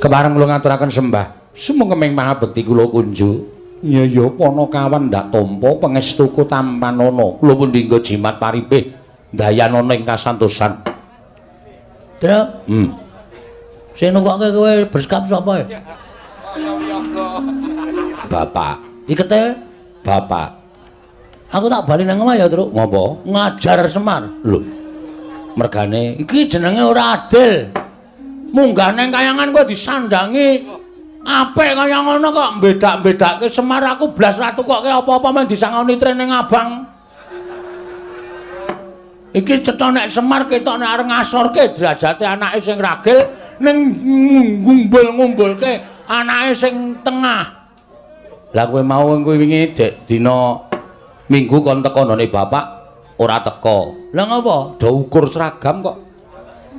Kepareng kula ngaturaken sembah. Sumengkeming pangabekti kula kunjuk. Iya ya Panakawan ndak tampa pangestuku tampanana. Kula pun dinggo jimat paribih dayanana ing kasantosan. Truk. Sing nungkokke kowe berskap sapa ya? Bapak. Ikete Bapak. aku tak bali nang omah ya, Truk. Ngopo? Ngajar Semar. Lho. Mergane Iki jenenge ora adil. Munggah nang kayangan kowe disandangi apik kaya ngono kok mbedak-bedake Semar aku blas ra tukokke apa-apa men disangoni trene abang. Iki cetha nek Semar ketok nek areng ngasorke derajate anake sing ragil ning ngumbul-ngumbulke anake sing tengah. Lah kowe mau kowe wingi dek dina Minggu kon teko none bapak ora teko. Lah ngopo? Do ukur seragam kok.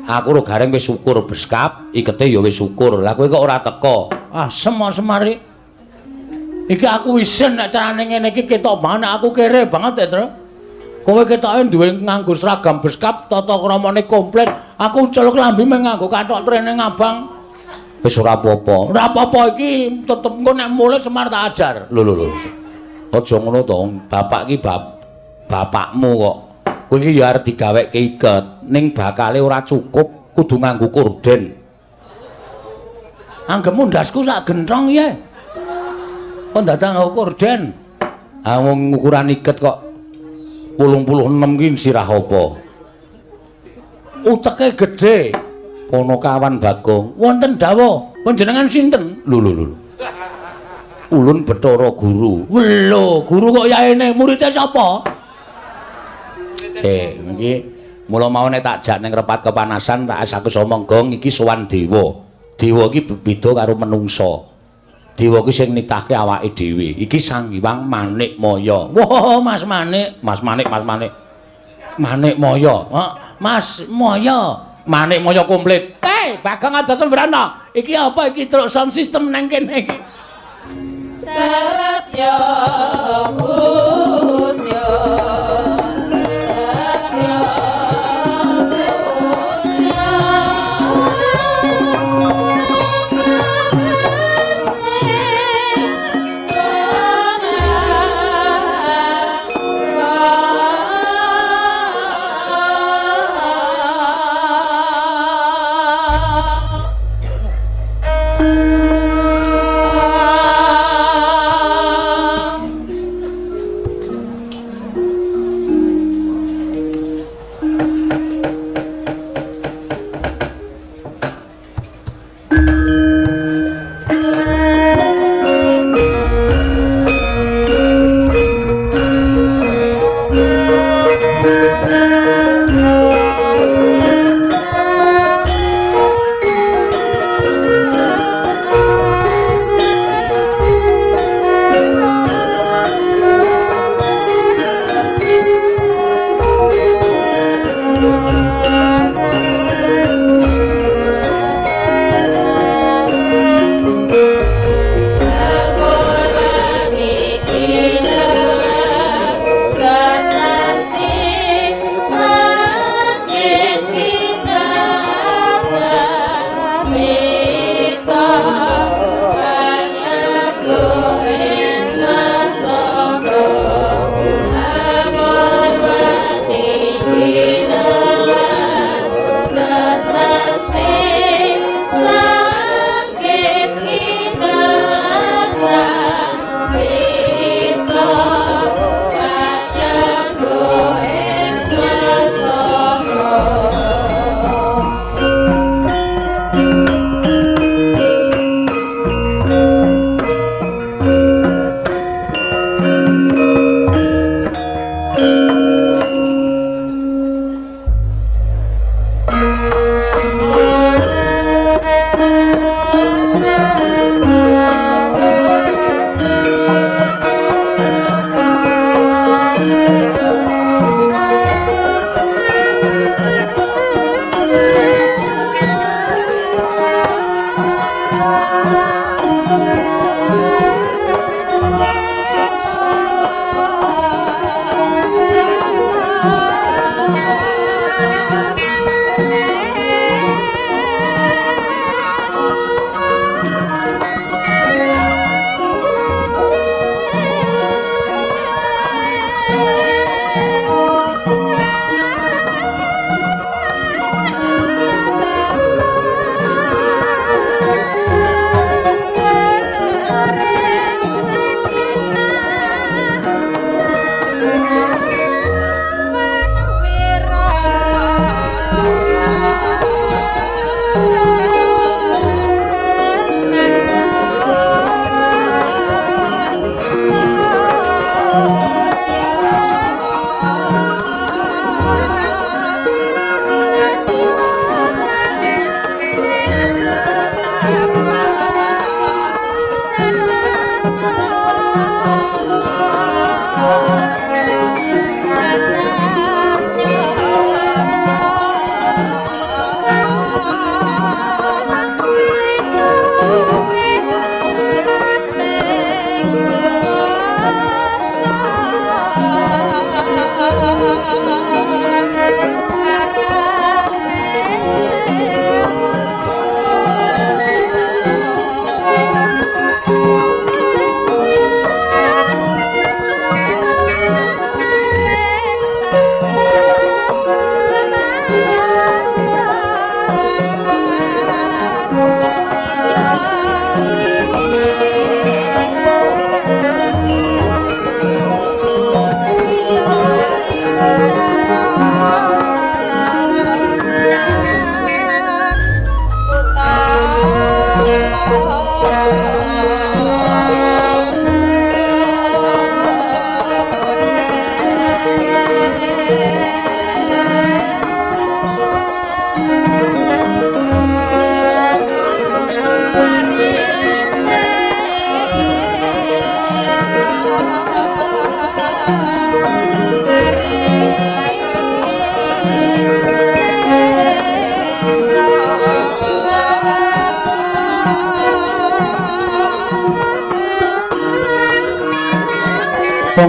Aku ro gareng wis ukur beskap, ikete ya wis ukur. Lah kowe kok ora teko? Ah, Semar-Semari. Iki aku isin nek carane ngene iki ketok banget nek aku kere banget ya, Tru. Kowe ketoke duwe nganggo seragam beskap, tata kramane komplit. Aku celuk lambi mung nganggo kathok trene ngabang. Wis ora apa-apa. Ora apa-apa iki tetep engko nek mulih Semar tak ajar. Lho. Aja ngono to, bapak iki bapakmu kok. Kowe iki ya arep digaweke iket, ning bakale ora cukup, kudu nganggo korden. Anggemu ndasku sak genthong ya. Kok dadak nganggo korden? Ah wong ukuran iket kok 86 ki sirah apa? Uteke gedhe. Panakawan Bagong. Wonten dawuh, panjenengan sinten? Lho. Ulun Bathara Guru. Lho, guru kok yaene muridé sapa? Sik, iki mula mau nek tak jak ning repat kepanasan tak asaku omong gong iki sowan dewa. Dewa iki beda karo menungsa. Dewa ki sing nitahke awake dhewe. Iki Sang Hyang Manikmaya. Wah, Mas Manik. Manikmaya. Mas Moyo. Manikmaya komplit. Bagong aja sembrana. Iki apa iki truk sound system nang kene iki? Satya Putya Satya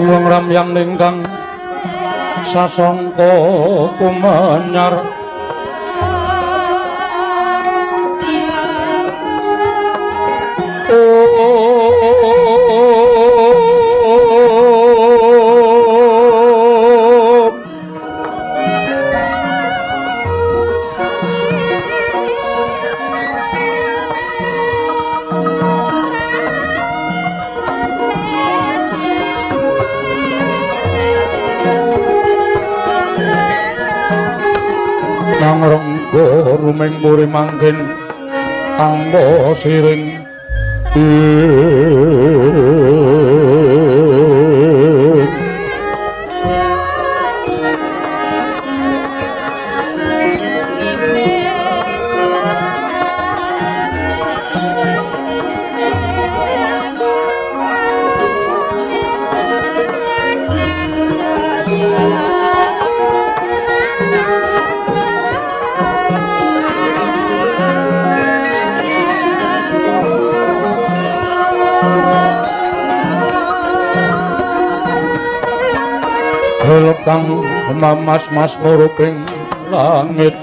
Wong ramyang ingkang sasangka kumanyar rumeng puri mangkin tanpa siring kang mamas-mas muruping langit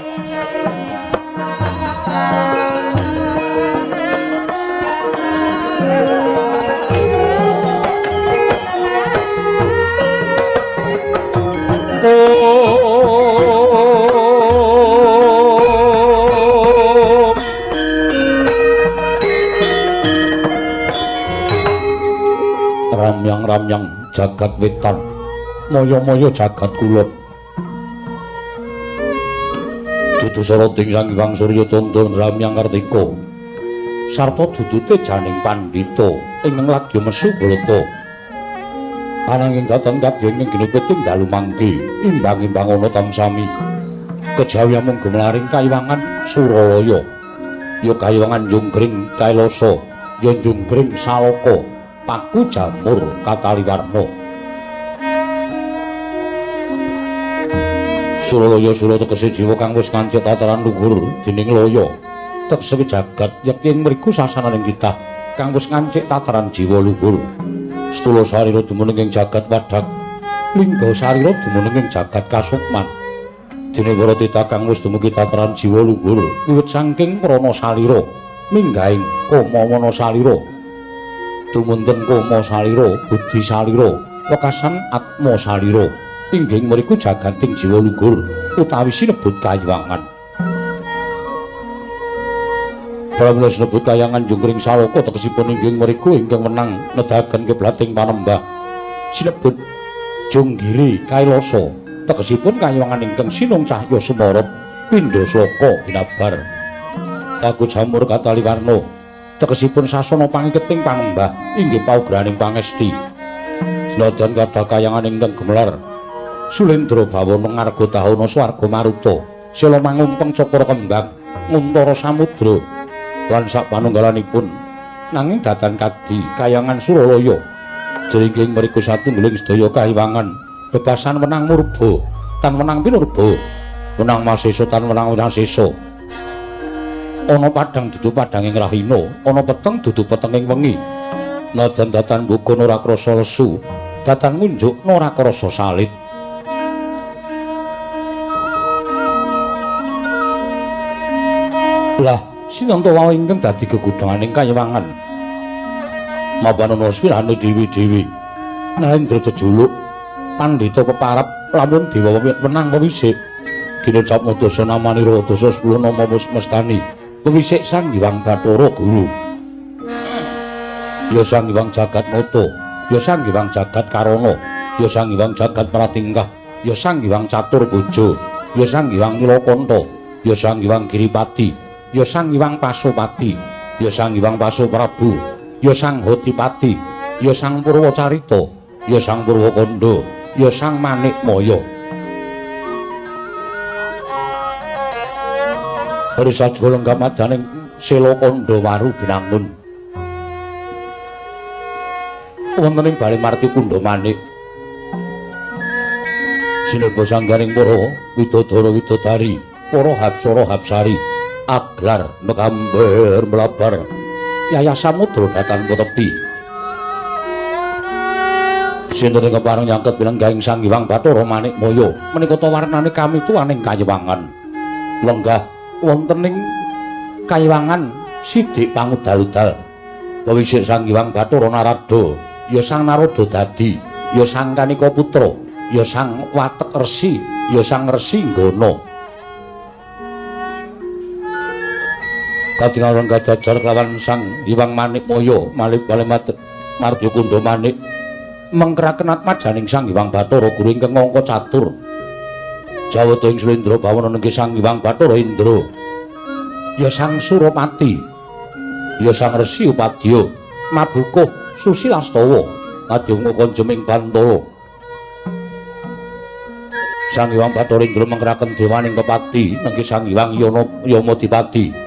ramyang-ramyang jagat wetan moyo-moyo jagat kulon dudu soroting sang Hyang Surya Candra ramyang Kartika sarta dudute janing pandhita ingkang lagi mesu Brata ananging dhateng kabeh ing ginepeting dalu mangke imbang-imbang ana tamsami kejawi mung gemlaring kayiwangan Suralaya ya kayiwangan Junggring Kailasa ya Junggring Saloka Paku Jamur Kataliwarna Suralaya sura tegese jiwa kang wis kancet tataran luhur dening laya tegese jagat yakti ing mriku sasananing kitah kang wis ngancik tataran jiwa luhur stula sarira dumunung ing jagat wadhak lingga sarira dumunung ing jagat kasukman dene para titah kang wis dumugi tataran jiwa luhur wiwit saking prana salira minggahing kama wana salira tumunten kama salira budi salira wekasan atma salira inggih mriku jagating jiwa luhur utawi sinebut kayiwangan. Pramila sinebut kayangan Junggring Saloka tegesipun inggih mriku ingkang menang nedahaken kiblating panembah sinebut Junggiri Kailasa tegesipun kayiwangan ingkang sinung cahya sumarep pindha sloka binabar. Paku Jamur Kataliwarna tegesipun sasana pangiketing panembah inggih paugraning pangesti. Senadyan kathah kayangan ingkang gemelar Sulendra Bawana ngarga tahana swarga maruta sila mangumpeng cakra kembang nguntara samudra lan sapanunggalanipun nanging datan kadi kayangan Suralaya jeringging mriku satunggaling sedaya kahiwangan bebasan menang murba tan menang pinurba menang masesa tan menang winasesa ana padhang dudu padhanging rahina ana peteng dudu petenging wengi nadan datan buka ora krasa lesu datan ngunjuk ora krasa salit lah sinanta wau ingkang dadi gegudhanganing kayiwangan mapanana swirane dewi-dewi Narendra jejuluk pandhita peparap lamun dewa menang pewisik ginecap modasa namanira dasa 10 nama mestani pewisik Sang Hyang Bathara Guru ya Sang Hyang Jagat Nata ya Sang Hyang Jagat Karana ya Sang Hyang Jagat Pratingkah ya Sang Hyang Catur Boja ya Sang Hyang Nilakanta ya Sang Hyang Giripati ya Sang Hyang Pasupati ya Sang Hyang Pasuprabu ya Sang Hotipati ya Sang Purwacarita ya Sang Purwakanda ya Sang Manikmaya Risajwa lenggap madaning Sela Kanda Waru binangun wonten ing bali marti Kunda Manik sineba sanggaring para widodara widodari para hapsara hapsari aglar mekamber melabar Yaya Samudra datan tepi sinten ing kepareng nyangket pinenggahing Sang Hyang Bathara Manikmaya menika ta warnane kami tuwaning kayiwangan lenggah wonten ing kayiwangan Sidik Pangudal-udal pewisik Sang Hyang Bathara Narada ya Sang Narada Dadi ya Sang Kanika Putra ya Sang Watek Resi ya Sang Resi Nggana katingal gajajar kelawan Sang Hyang Manikmaya malih marti Kunda Manik mengkeraken atmajaning Sang Hyang Bathara Guru ingkang angka catur jawata ing Slendra bawana nggih Sang Hyang Bathara Indra ya Sang Surapati ya Sang Resi Upadya Mabukuh Susilastawa Adyanga Kanjeming Bantala Sang Hyang Bathara Indra mengkeraken dewaning pepati nggih Sang Hyang Yamadipati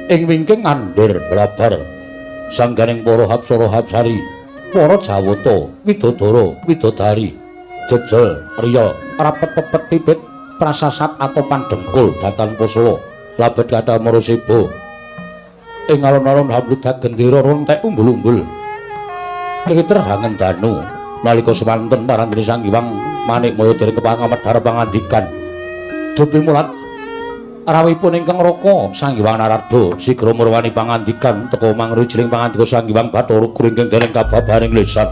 ing wingking andher blabar sangganing para hapsara hapsari para jawata widodara widodari jejel riya rapet pepet pipit prasasat atopan dengkul datan Posala labet kathah maraseba ing alun-alun habludak gendera rontek umbul-umbul keterhangen danu nalika semanten parandene Sang Hyang Manikmaya dereng kepangamedhar pangandikan dupi mulat rawipun ingkang raka Sang Hyang Narada sigra murwani pangandikan teka mangrujiling pangandika Sang Hyang Bathara Guru ingkang dereng kababaring lisan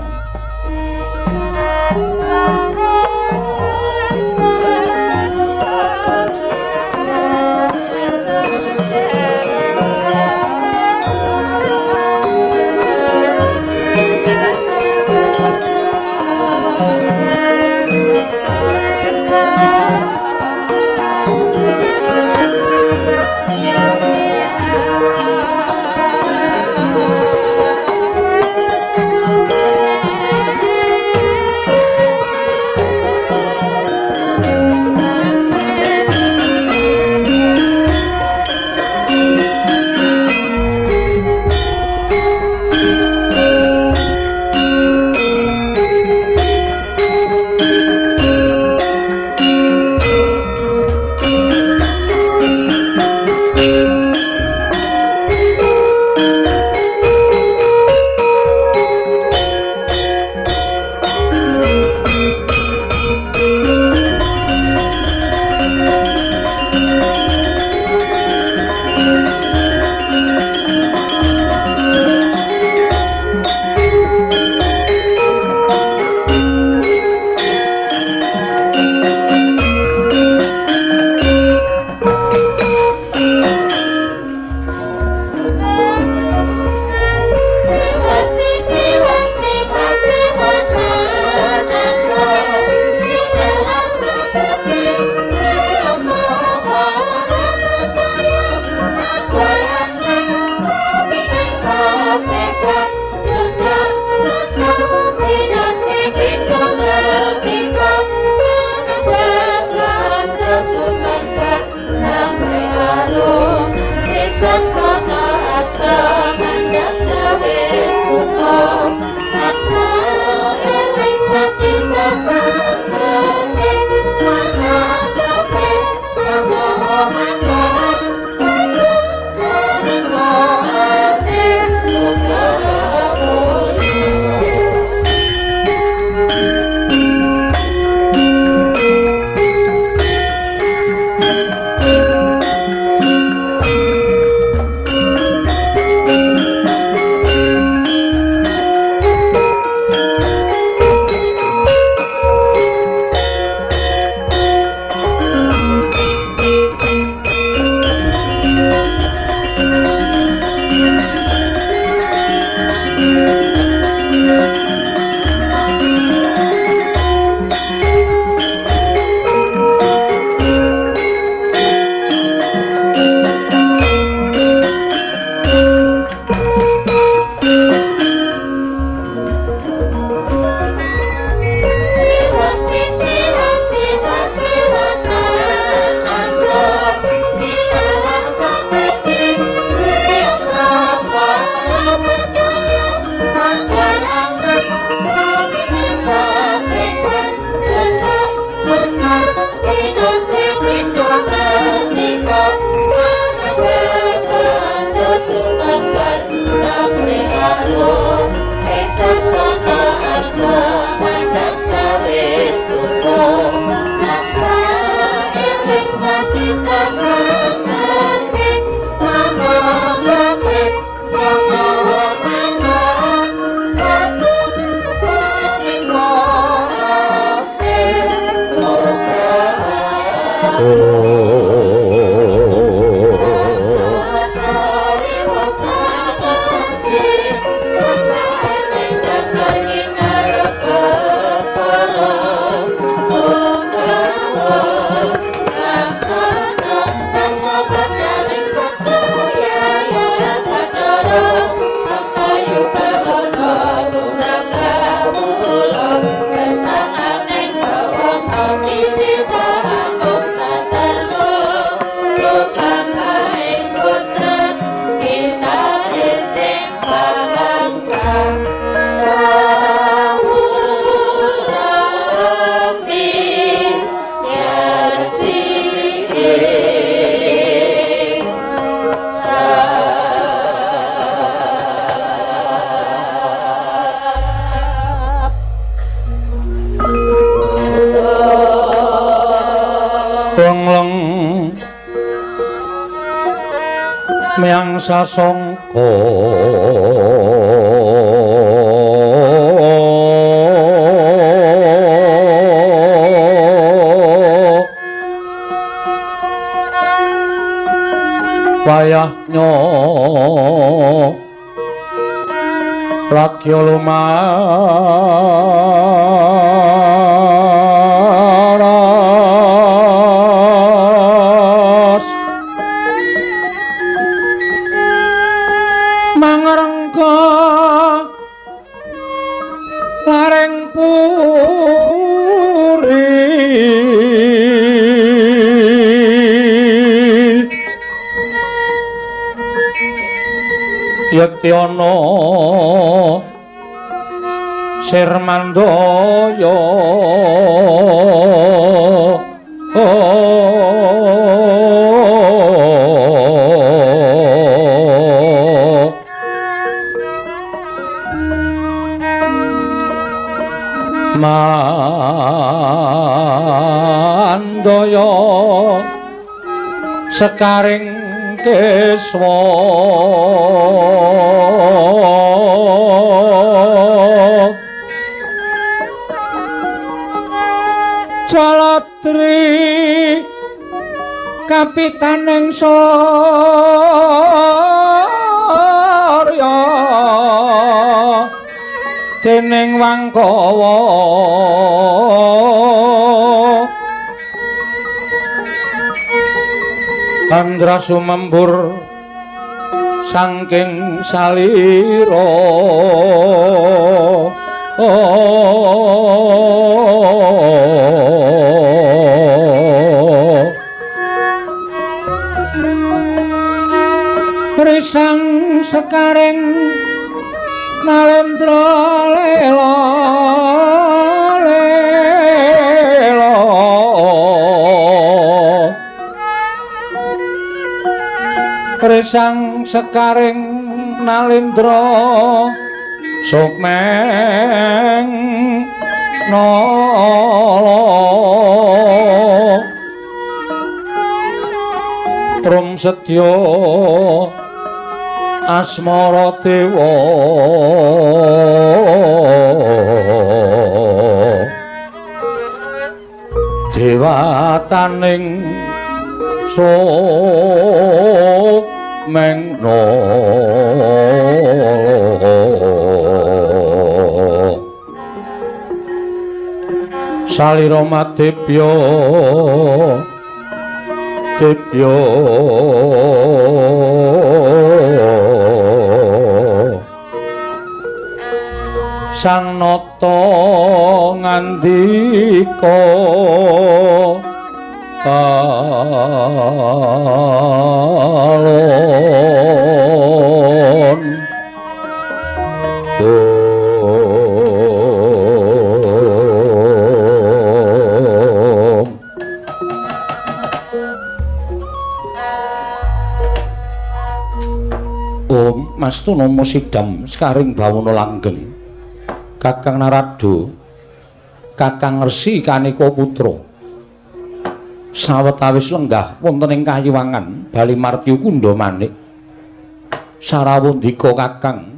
Miang sasongko wayahnya lakya lumaras mangrengka lareng puri yekti ana Sirmandaya Mandaya sekaring keswa Jalatri kapitaning Sarya dening Wangkawa Andra sumembur saking salira risang sekaring Nalendra lela risang sekaring Nalendra sukmeng nala rum sedya asmara dewa dewataning sukmengna salira madebya debya sang nata ngandika alon Om Mastuna Sidam sekaring bawana langgeng Kakang Narada, Kakang Resi Kanika Putra. Sawetawis lenggah wonten ing kayiwangan Bali Martya Kundha Manik. Sarawundika Kakang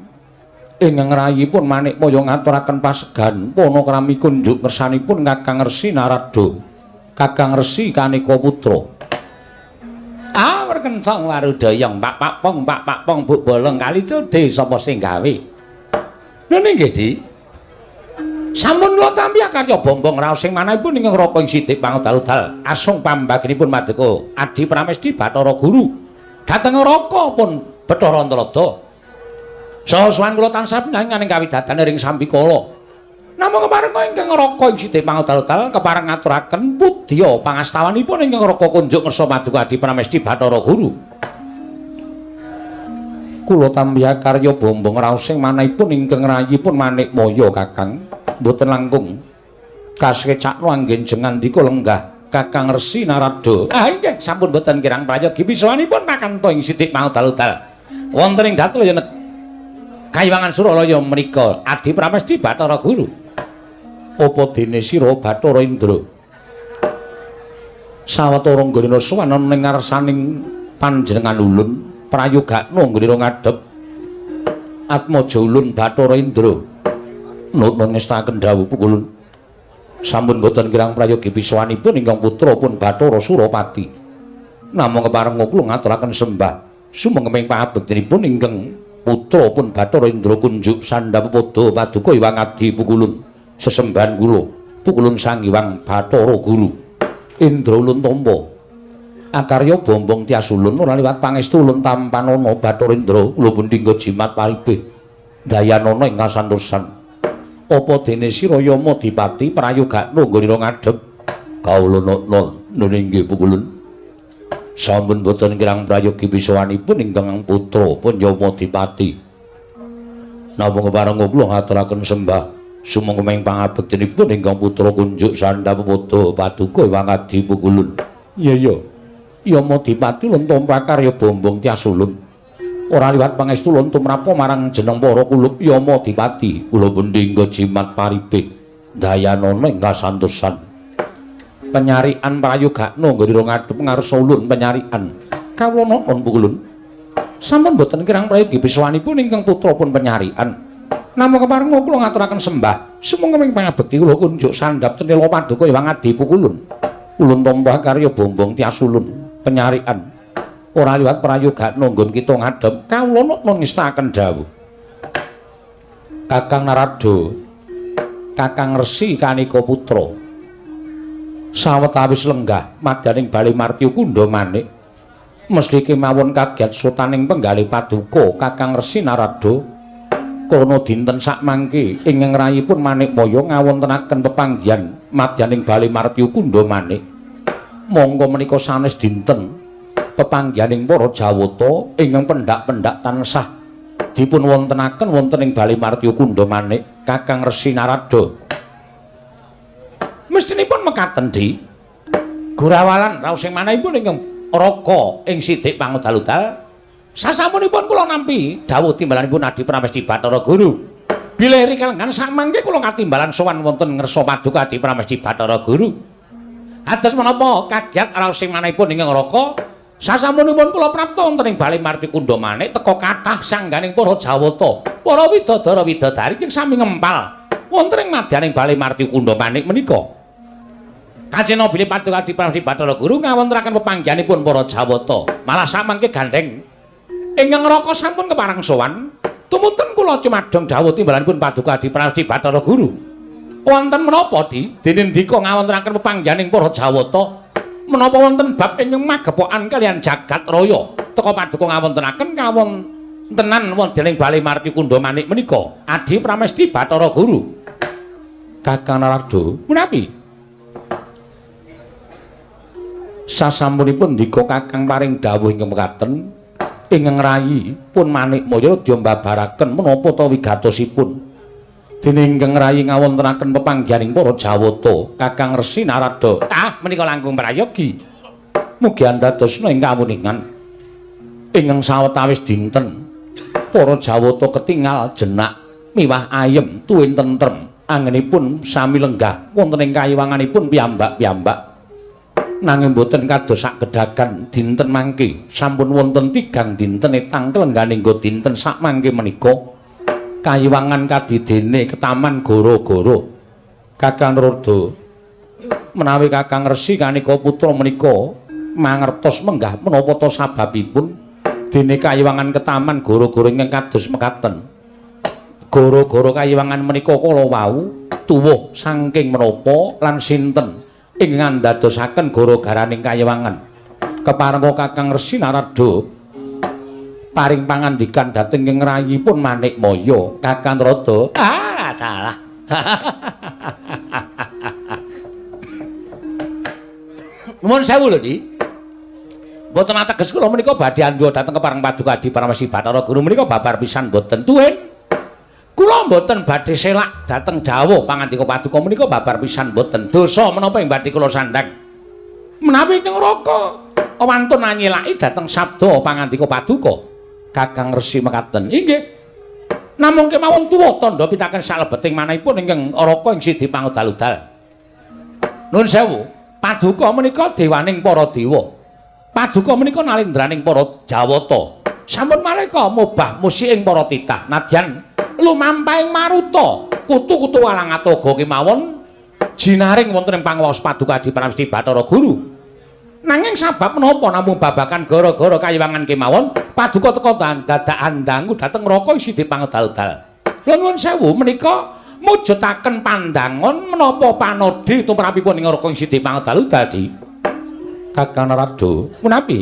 ingkang rayipun Manik Maya ngaturaken pasegan panakrami kunjuk ngersanipun Kakang Resi Narada, Kakang Resi Kanika Putra. Werkencang warudayang Pak Pong Bu Bolong kali codhe sapa sing gawe? Lha nggih, Dik. Sampun kula tampi karya bombong raos sing manahipun ingkang raka ing Sidik Pangudal asung pambaginipun Madeka Adi Pramesti Bathara Guru dhateng raka pun Bathara Antarada. Saha sowan kula tansah pinanganing kawidadane ring Sambikala. Namung keparengka ingkang raka ing Sidik Pangudal kepareng ngaturaken pudya pangastawanipun ingkang raka kunjuk ngersa Madeka Adi Pramesti Bathara Guru. Kula tampi karya bombong raos sing manahipun ingkang rayipun Manik Maya Kakang. Mboten langkung kasekecakno anggenjengan dika lenggah Kakang Resi Narada. Nggih sampun mboten kirang prayogi bisawanipun makanto ing Sidik Pangudal wonten ing Datlaya Kayiwangan Suralaya menika Adi Pramesti Bathara Guru. Apa dene sira Bathara Indra sawetara nggone sowan ning ngarsaning panjenengan ulun prayogakno nggone ngadhep Atmaja Ulun Bathara Indra. Nuwun ngestaken dawuh pukulun. Sampun boten kirang prayogi bisawanipun ingkang putra pun Bathara Surapati. Namung kepareng kula ngaturaken sembah sumengkeming pangabektinipun ingkang putra pun Bathara Indra kunjuk Sandhapada Paduka Hyang Adi pukulun. Sesembahan kula pukulun Sang Hyang Bathara Guru. Indra Ulun Tamba. Akarya bombong tias ulun ora liwat pangestu ulun tampanana Bathara Indra kula bundingga jimat paribeh. Dayanana ing kasantosan. Apa dene sira Yama Dipati prayogakno nggone ngadhep kawula nun nggih pukulun. Sampun boten kirang prayogi bisawanipun ingkang putra pun Yama Dipati. Namung kepareng kula ngaturaken sembah sumengkeming pangabektinipun ingkang putra kunjuk Sandhapada Paduka Hyang Adi pukulun. Iya. Yama Dipati Ulun Tamba karya bombong tias ulun. Ora liwat pangestu ulun tumrapa marang jeneng para kulup Yama Dipati kula bendhingga jimat paribeh dayanana ing kasantosan. Penyarian prayogakno nggone ngadhep ngarsa ulun penyarian kawula nuwun pukulun. Sampun boten kirang prayogi bisawanipun ingkang putra pun penyarian. Namung kepareng kula ngaturaken sembah sumengkeming pangabekti kula kunjuk sandhap Cenila Paduka Hyang Adi pukulun. Ulun tambah karya bombong tias ulun penyarian. Ora liwat prayogakno nggon kita ngadhep kawula nuwun ngestaken dawuh. Kakang Narada, Kakang Resi Kanika Putra. Sawetawis lenggah madyaning Bali Martya Kundha Manik mesti kemawon kaget sutaning penggalih Paduka Kakang Resi Narada. Krana dinten sakmangke ingkang rayipun Manik Maya ngawontenaken pepanggihan madyaning Bali Martya Kundha Manik. Monggo menika sanes dinten pepanggihaning para Jawata ingkang pendhak-pendhak tansah dipun wontenaken wonten ing Bali Martya Kundha Manik Kakang Resi Narada. Mestinipun mekaten Di. Gurawalan raos sing manahipun ingkang raka ing Sidik Pangudal. Sasampunipun kula nampi dawuh timbalanipun Adi Pramesti Bathara Guru. Bilih rikalagan samangke kula katimbalan sowan wonten ngersa Paduka Adi Pramesti Bathara Guru. Ados menapa kagiat raos sing manahipun ingkang raka sasampunipun kula prapta wonten ing Bali Martya Kundha Manik teka kathah sangganing para Jawata, para widodara widodari sing sami ngempal wonten ing madyaning Bali Martya Kundha Manik menika. Kajeng bilih Paduka Adi Pramesti Bathara Guru ngawontenaken pepanggihanipun para Jawata, malah samangke gandeng ingkang raka sampun kepareng sowan. Tumunten kula cumadhong dawuh timbalanipun Paduka Adi Pramesti Bathara Guru. Wonten menapa Di? Dene ndika ngawontenaken pepanggihaning para Jawata? Menapa wonten bab ingkang magepokan kalian jagat raya teka Paduka ngawontenaken kawontenan wonten ing Bali Martya Kundha Manik menika Adi Pramesti Bathara Guru. Kakang Narada, menapi? Sasampunipun ndika Kakang paring dawuh ingkang mekaten ingkang rayi pun Manik Maya radya mbabaraken menapa ta wigatosipun. Dene ingkang rayi ngawontenaken pepanggihaning para Jawata Kakang Resi Narada. Menika langkung prayogi. Mugi andadosna ing kawuningan ingkang sawetawis dinten para Jawata ketingal jenak miwah ayem tuwin tentrem anggenipun sami lenggah wonten ing kayiwanganipun piyambak-piyambak nanging boten kados sagedhakan dinten mangke sampun wonten 3 dinten etang kelengganing nggo dinten sak mangke menika kayiwangan kadidene ketaman goro-goro Kakang Rodo menawi Kakang Resi kanika putra menika mangertos menggah menapa ta sababipun dene kayiwangan ketaman goro-goro ingkang kados mekaten goro-goro kayiwangan menika kala wau tuwuh saking menapa lan sinten ingkang ndadosaken goro-garaning kayiwangan keparenga Kakang Resi Narada paring pangandikan dhateng ing rayipun Manikmaya Kakang Rada dalah nuwun sewu lho Di mboten ateges kula menika badhe andha dhateng kepareng Paduka Adi Paramesi Bathara Guru menika babar pisan mboten tuwin kula mboten badhe selak dhateng dawuh pangandika Paduka menika babar pisan mboten dosa menapa ing badhe kula sandhang menawi ing neraka wantun anyelaki dhateng sabda pangandika Paduka Kakang Resi mekaten inggih namung kemawon tuwuh tandha pitaken salebeting manahipun ingkang araka ing sidi pangudal-udal nuwun sewu Paduka menika dewaning para dewa Paduka menika nalindraning para Jawata sampun malika mubah musik ing para titah nadyan lumampahing maruta kutu-kutu Walangatoga kemawon jinaring wonten ing panguwas Paduka Adi Paramesti Bathara Guru nanging sabab menapa namung babakan gara-gara kayiwangan kemawon Paduka teka dadakan dangu dhateng neraka sidi pangudal-udal nuwun sewu menika mujudaken pandangon menapa panodhi tumrapipun ing neraka sidi pangudal-udal Di Kakang Narada punapi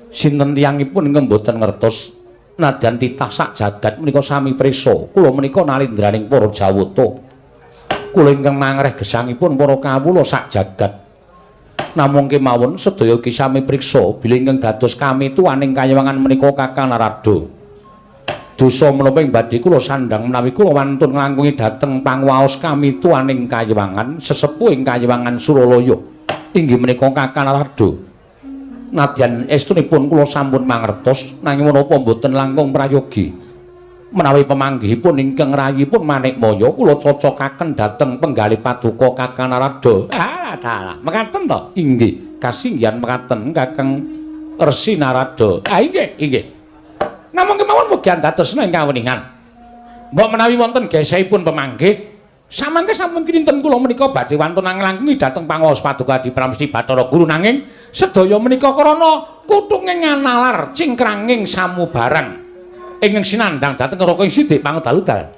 sinten tiyangipun ingkang boten ngertos nadyan titah sak jagat menika sami prisa kula menika nalindraning para Jawata kula ingkang mangreh gesangipun para kawula sak jagat namung kemawon sedaya iki sami priksa bilih ingkang dados kami tuwaning kayiwangan menika Kakang Narada dosa menapa ing badhe kula sandhang menawi kula wantun nglangkungi dhateng panguwaos kami tuwaning kayiwangan sesepuh ing kayiwangan Suralaya inggih menika Kakang Narada nadyan estunipun kula sampun mangertos nanging menapa mboten langkung prayogi menawi pemanggihipun ingkang rayipun Manikmaya kula cocokaken dhateng penggalih Paduka Kakang Narada dalah mekaten to inggih kasinggihan mekaten Kakang Resi Narada inggih namung kemawon mugi andhatosna ing kaweningan mbok menawi wonten gesehipun pemanggih samangke sampun kinten kula menika badhe wantun nglangkungi dhateng panguwas Paduka Adi Paramesti Bathara Guru nanging sedaya menika krana kuthunging nalar cingkranging samubarang ingkang sinandhang dhateng neraka sidi pangudal-udal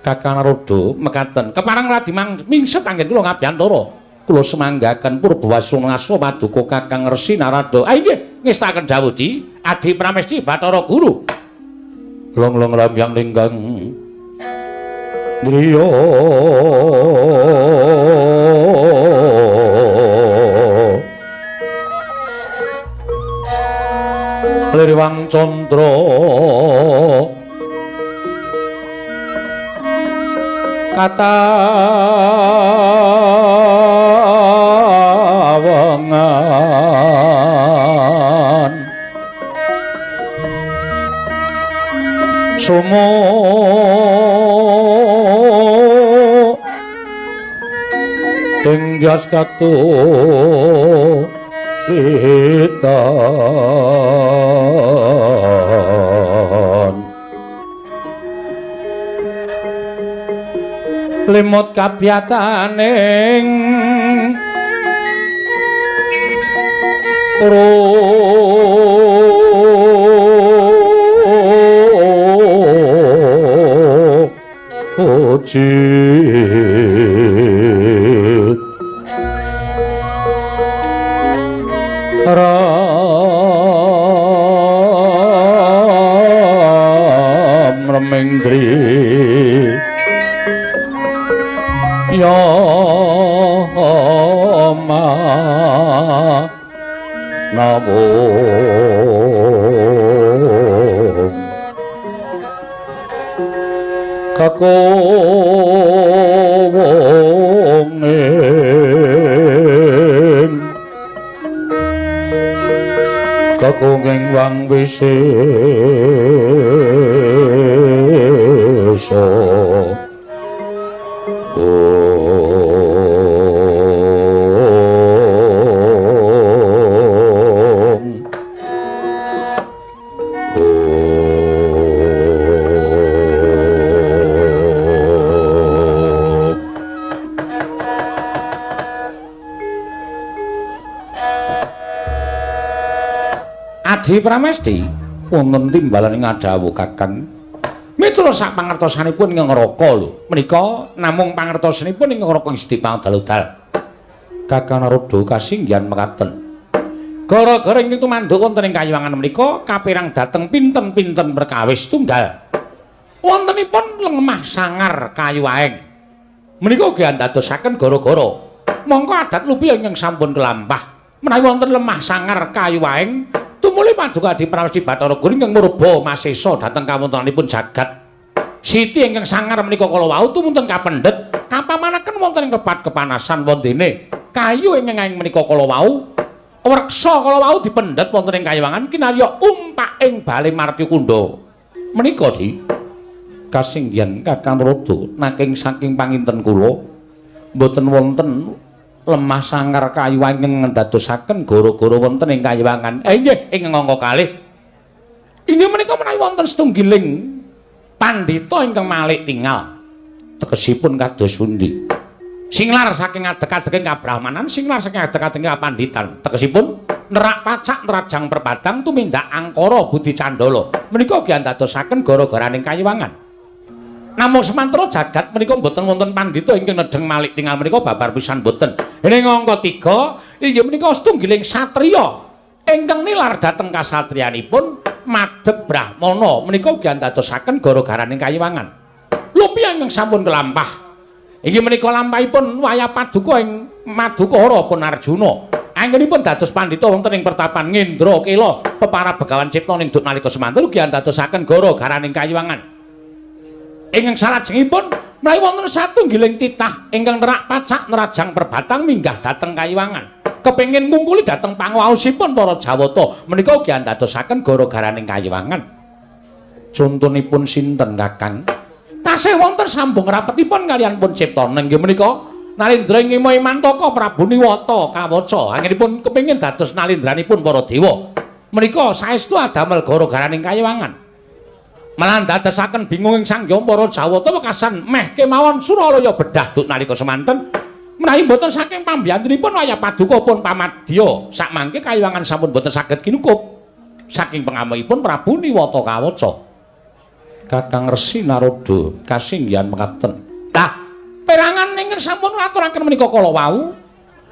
Kakang Narada mekaten kepareng radi mingset anggen kula ngabiyantara kula semanggaken purbawasungasa Paduka Kakang Resi Narada inggih ngestaken dawuh Di Adi Paramesti Bathara Guru long-long ramyang linggang driya liriwang condra katawangan sumo ing jas katulitan limut kabiyataning ujit ram remengdri ya ma nabung kakunging wang wisih Wangsa Adi Pramesti wonten timbalan ing Adawu Kakang miturut sak pangertosanipun ing Ngraka lho menika namung pangertosanipun ing Ngraka Gusti Pangdal-dal Kakang Narada kasinggihan mekaten gara-gara ing tumanduk wonten ing Kayuwangan menika kapirang dhateng pinten-pinten perkawis tunggal wontenipun lemah sangar kayu waeng menika ugi andadosaken gara-gara mongko adat lupi ingkang sampun kelampah menawi wonten lemah sangar kayu waeng tumuli Paduka Adi Pramesti Bathara Guru ingkang murba masesa dhateng kawontenanipun jagat siti ingkang sangar menika kala wau tumunten kapendhet kapamanaken wonten ing kepat kepanasan wondene kayu ingkang menika kala wau wreksa kala wau dipendhet wonten ing Kayuwangan kinarya umpak ing bale Martyakunda menika di kasinggihan Kakang Narada naking saking panginten kula mboten wonten lemah sangar kayu ingkang ndadosaken gara-gara wonten ing Kayuwangan. Nggih, ing angka kalih. Inggih menika menawi wonten setunggiling pandhita ingkang malih tingal. Tegesipun kados pundi? Singlar saking adhek-adheking kabrahmanan, singlar saking adhek-adheking kapandhitan. Tegesipun nerak pacak nerajang perbatang tumindak angkara budi candala. Menika ugi ndadosaken gara-garaning Kayuwangan. Namung semantra jagat menika mboten wonten pandhita ingkang nedheng malih tingal menika babar pisan mboten. Ing angka 3 inggih menika setunggiling satriya ingkang nilar dhateng kasatriyanipun madhep Brahmana menika ugi andadosaken gara-garaning Kayuwangan. Lumpia ingkang sampun kelampah. Inggih menika lampahipun wayah Paduka ing Madukara pun Arjuna. Anggenipun dados pandhita wonten ing pertapan Ngendra Kela peparab Begawan Cipta ning duk nalika semanten ugi andadosaken gara-garaning Kayuwangan. Ingkang salajengipun menawi wonten satunggiling titah ingkang nerak pacak nerajang perbatang minggah dhateng Kayuwangan kepengin mungkuli dhateng panguwaosipun para Jawata menika ugi andadosaken gara-garaning Kayuwangan. Contonipun sinten Kakang? Tasih wonten sambung rapetipun kaliyan pun Cipta inggih menika Nalindra Ngima Imantaka Prabu Niwata kawaca anggenipun kepengin dados nalindranipun para dewa menika saestu adamel gara-garaning Kayuwangan. Malah ndadosaken bingung ing Sangya para Jawata wekasan meh kemawon Suralaya bedah duk nalika semanten menawi boten saking pambiyantunipun wayah Paduka pun pamadya sak mangke Kayuwangan sampun boten saged kinukup saking pengamihipun Prabu Niwata kawaca. Kakang Resi Narada kasinggihan mekaten. Lah perangan ingkang sampun aturaken menika kala wau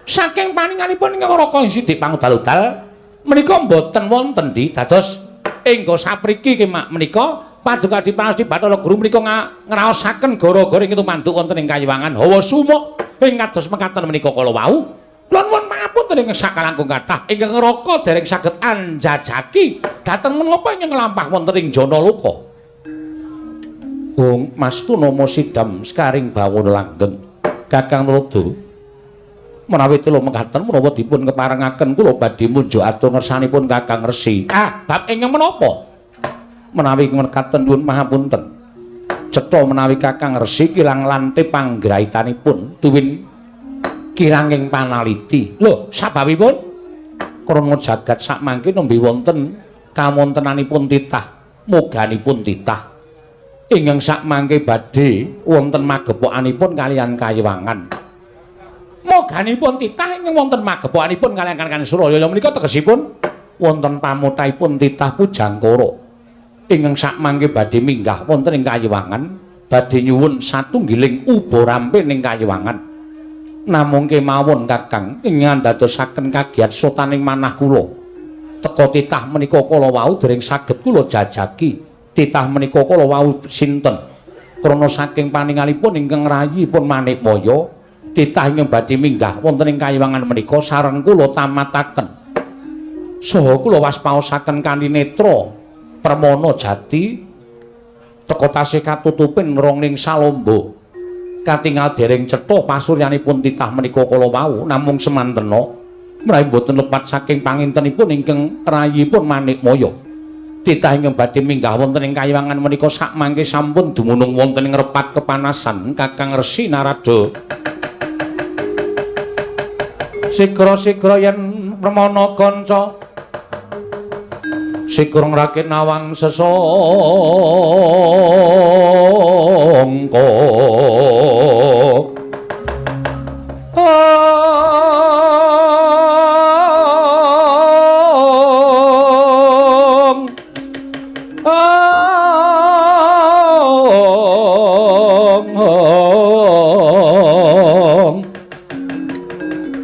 saking paninganipun ingkang Raka Sidik Pangudal menika boten wonten di dados engga sapriki kemak menika Paduka Adi Pramesti Bathara Guru menika ngraosaken gara-gara ing tumanduk wonten ing Kayuwangan hawa sumuk ing kados mekaten menika kala wau kula nuwun pangapunten ing sakalangkung kathah ingkang Raka dereng saged anjajaki dhateng menapa ingkang lampah wonten ing Janaloka. Wong Mastuna Sidam skaring bawon langgeng Kakang Narada menawi telu mekaten menawa dipun keparengaken kula badhe munjuk atur ngersanipun Kakang Resi. Bab ingkang menapa? Menawi mekaten nuwun pangapunten. Cetha menawi Kakang Resi kirang lante panggraitanipun tuwin kiranging panaliti. Lho, sababipun krana jagat sakmangke nembe wonten kawontenanipun titah, moganipun titah ingkang sakmangke badhe wonten magepokanipun kaliyan Kayuwangan. Moganipun titah ingkang wonten magepokanipun kaliyan Kakang Suralaya menika tegesipun wonten pamuthaipun titah Pujangkara ingkang sakmangke badhe minggah wonten ing Kayuwangan badhe nyuwun satunggiling uba rampin ing Kayuwangan. Namung kemawon Kakang ingkang ndadosaken kagiat sotaning manah kula. Teka titah menika kala wau dereng saged kula jajaki. Titah menika kala wau sinten? Krana saking paningalipun ingkang rayipun Manikmaya, titah ingkang badhe minggah wonten ing Kayuwangan menika sareng kula tamataken. Saha kula waspaosaken kanthi netra Permana Jati teka tasih katutupin rongning salomba katingal dereng cetha pasuryanipun titah menika kala wau namung semantena menawi boten lepat saking pangintenipun ingkang rayipun Manikmaya titah ingkang badhe minggah wonten ing kayiwangan menika sakmangke sampun dumunung wonten ing repat kepanasan Kakang Resi Narada. Sigra-sigra yen pramana kanca sigra ngrakit nawang sesangka.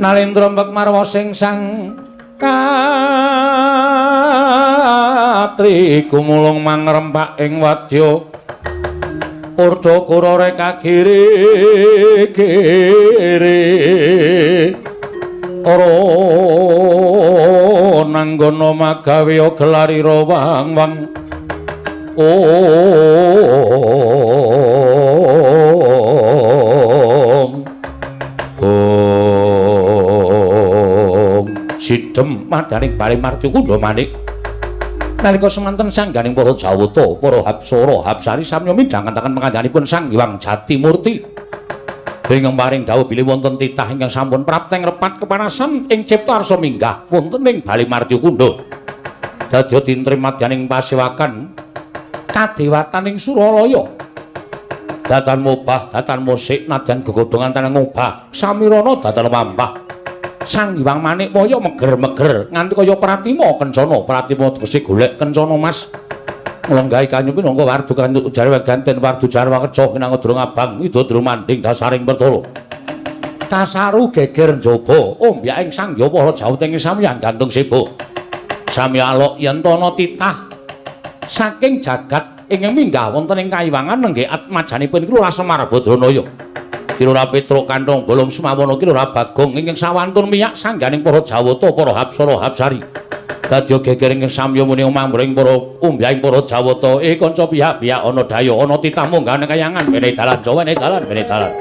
Nalendra mbek marwa sing sang katri kumulung mangrempak ing wadya Urda kurare kagiri-giri ora nanggono magawe gelarira wang-wang sidhem madaning Bali Marti Kundha manik nalika semanten sangganing para Jawata para Hapsara Hapsari samya midhangaken pangandhanipun Sang Hyang Jatimurti ingkang paring dawuh bilih wonten titah ingkang sampun prapteng repat kepanasan ing cipta arsa minggah wonten ing Bali Marti Kundha dadya tintrim madyaning pasewakan kadewataning Suralaya datan mubah datan musik nadyan gegodhongan tanang ngubah samirana datan wampah Sang Hyang Manikmaya meger-meger nganti kaya pratima kencana pratima tegese golek kencana Mas nglenggahi kanyupi nangka wardu kantuk ujare weganten wardu jarwa kejo kinang durung abang widodara manding dasaring pertara tasaru geger njaba ombyaking Sang Hyang para jawuting samyang gantung sibuk sami alok yen ana titah saking jagat ingkang minggah wonten ing kayiwangan nenggih atmajanipun iki Lurah Semar Badranaya Kilora Petruk Kantong Bolong Sumawana Kilora Bagong ingkang sawantun miyak sangganing para Jawata para Hapsara Hapsari dadya geger ingkang samya muni umambring para umbyaing para Jawata kanca pihak-pihak ana daya ana titah munggah kayangan wene dalan Jawa wene dalan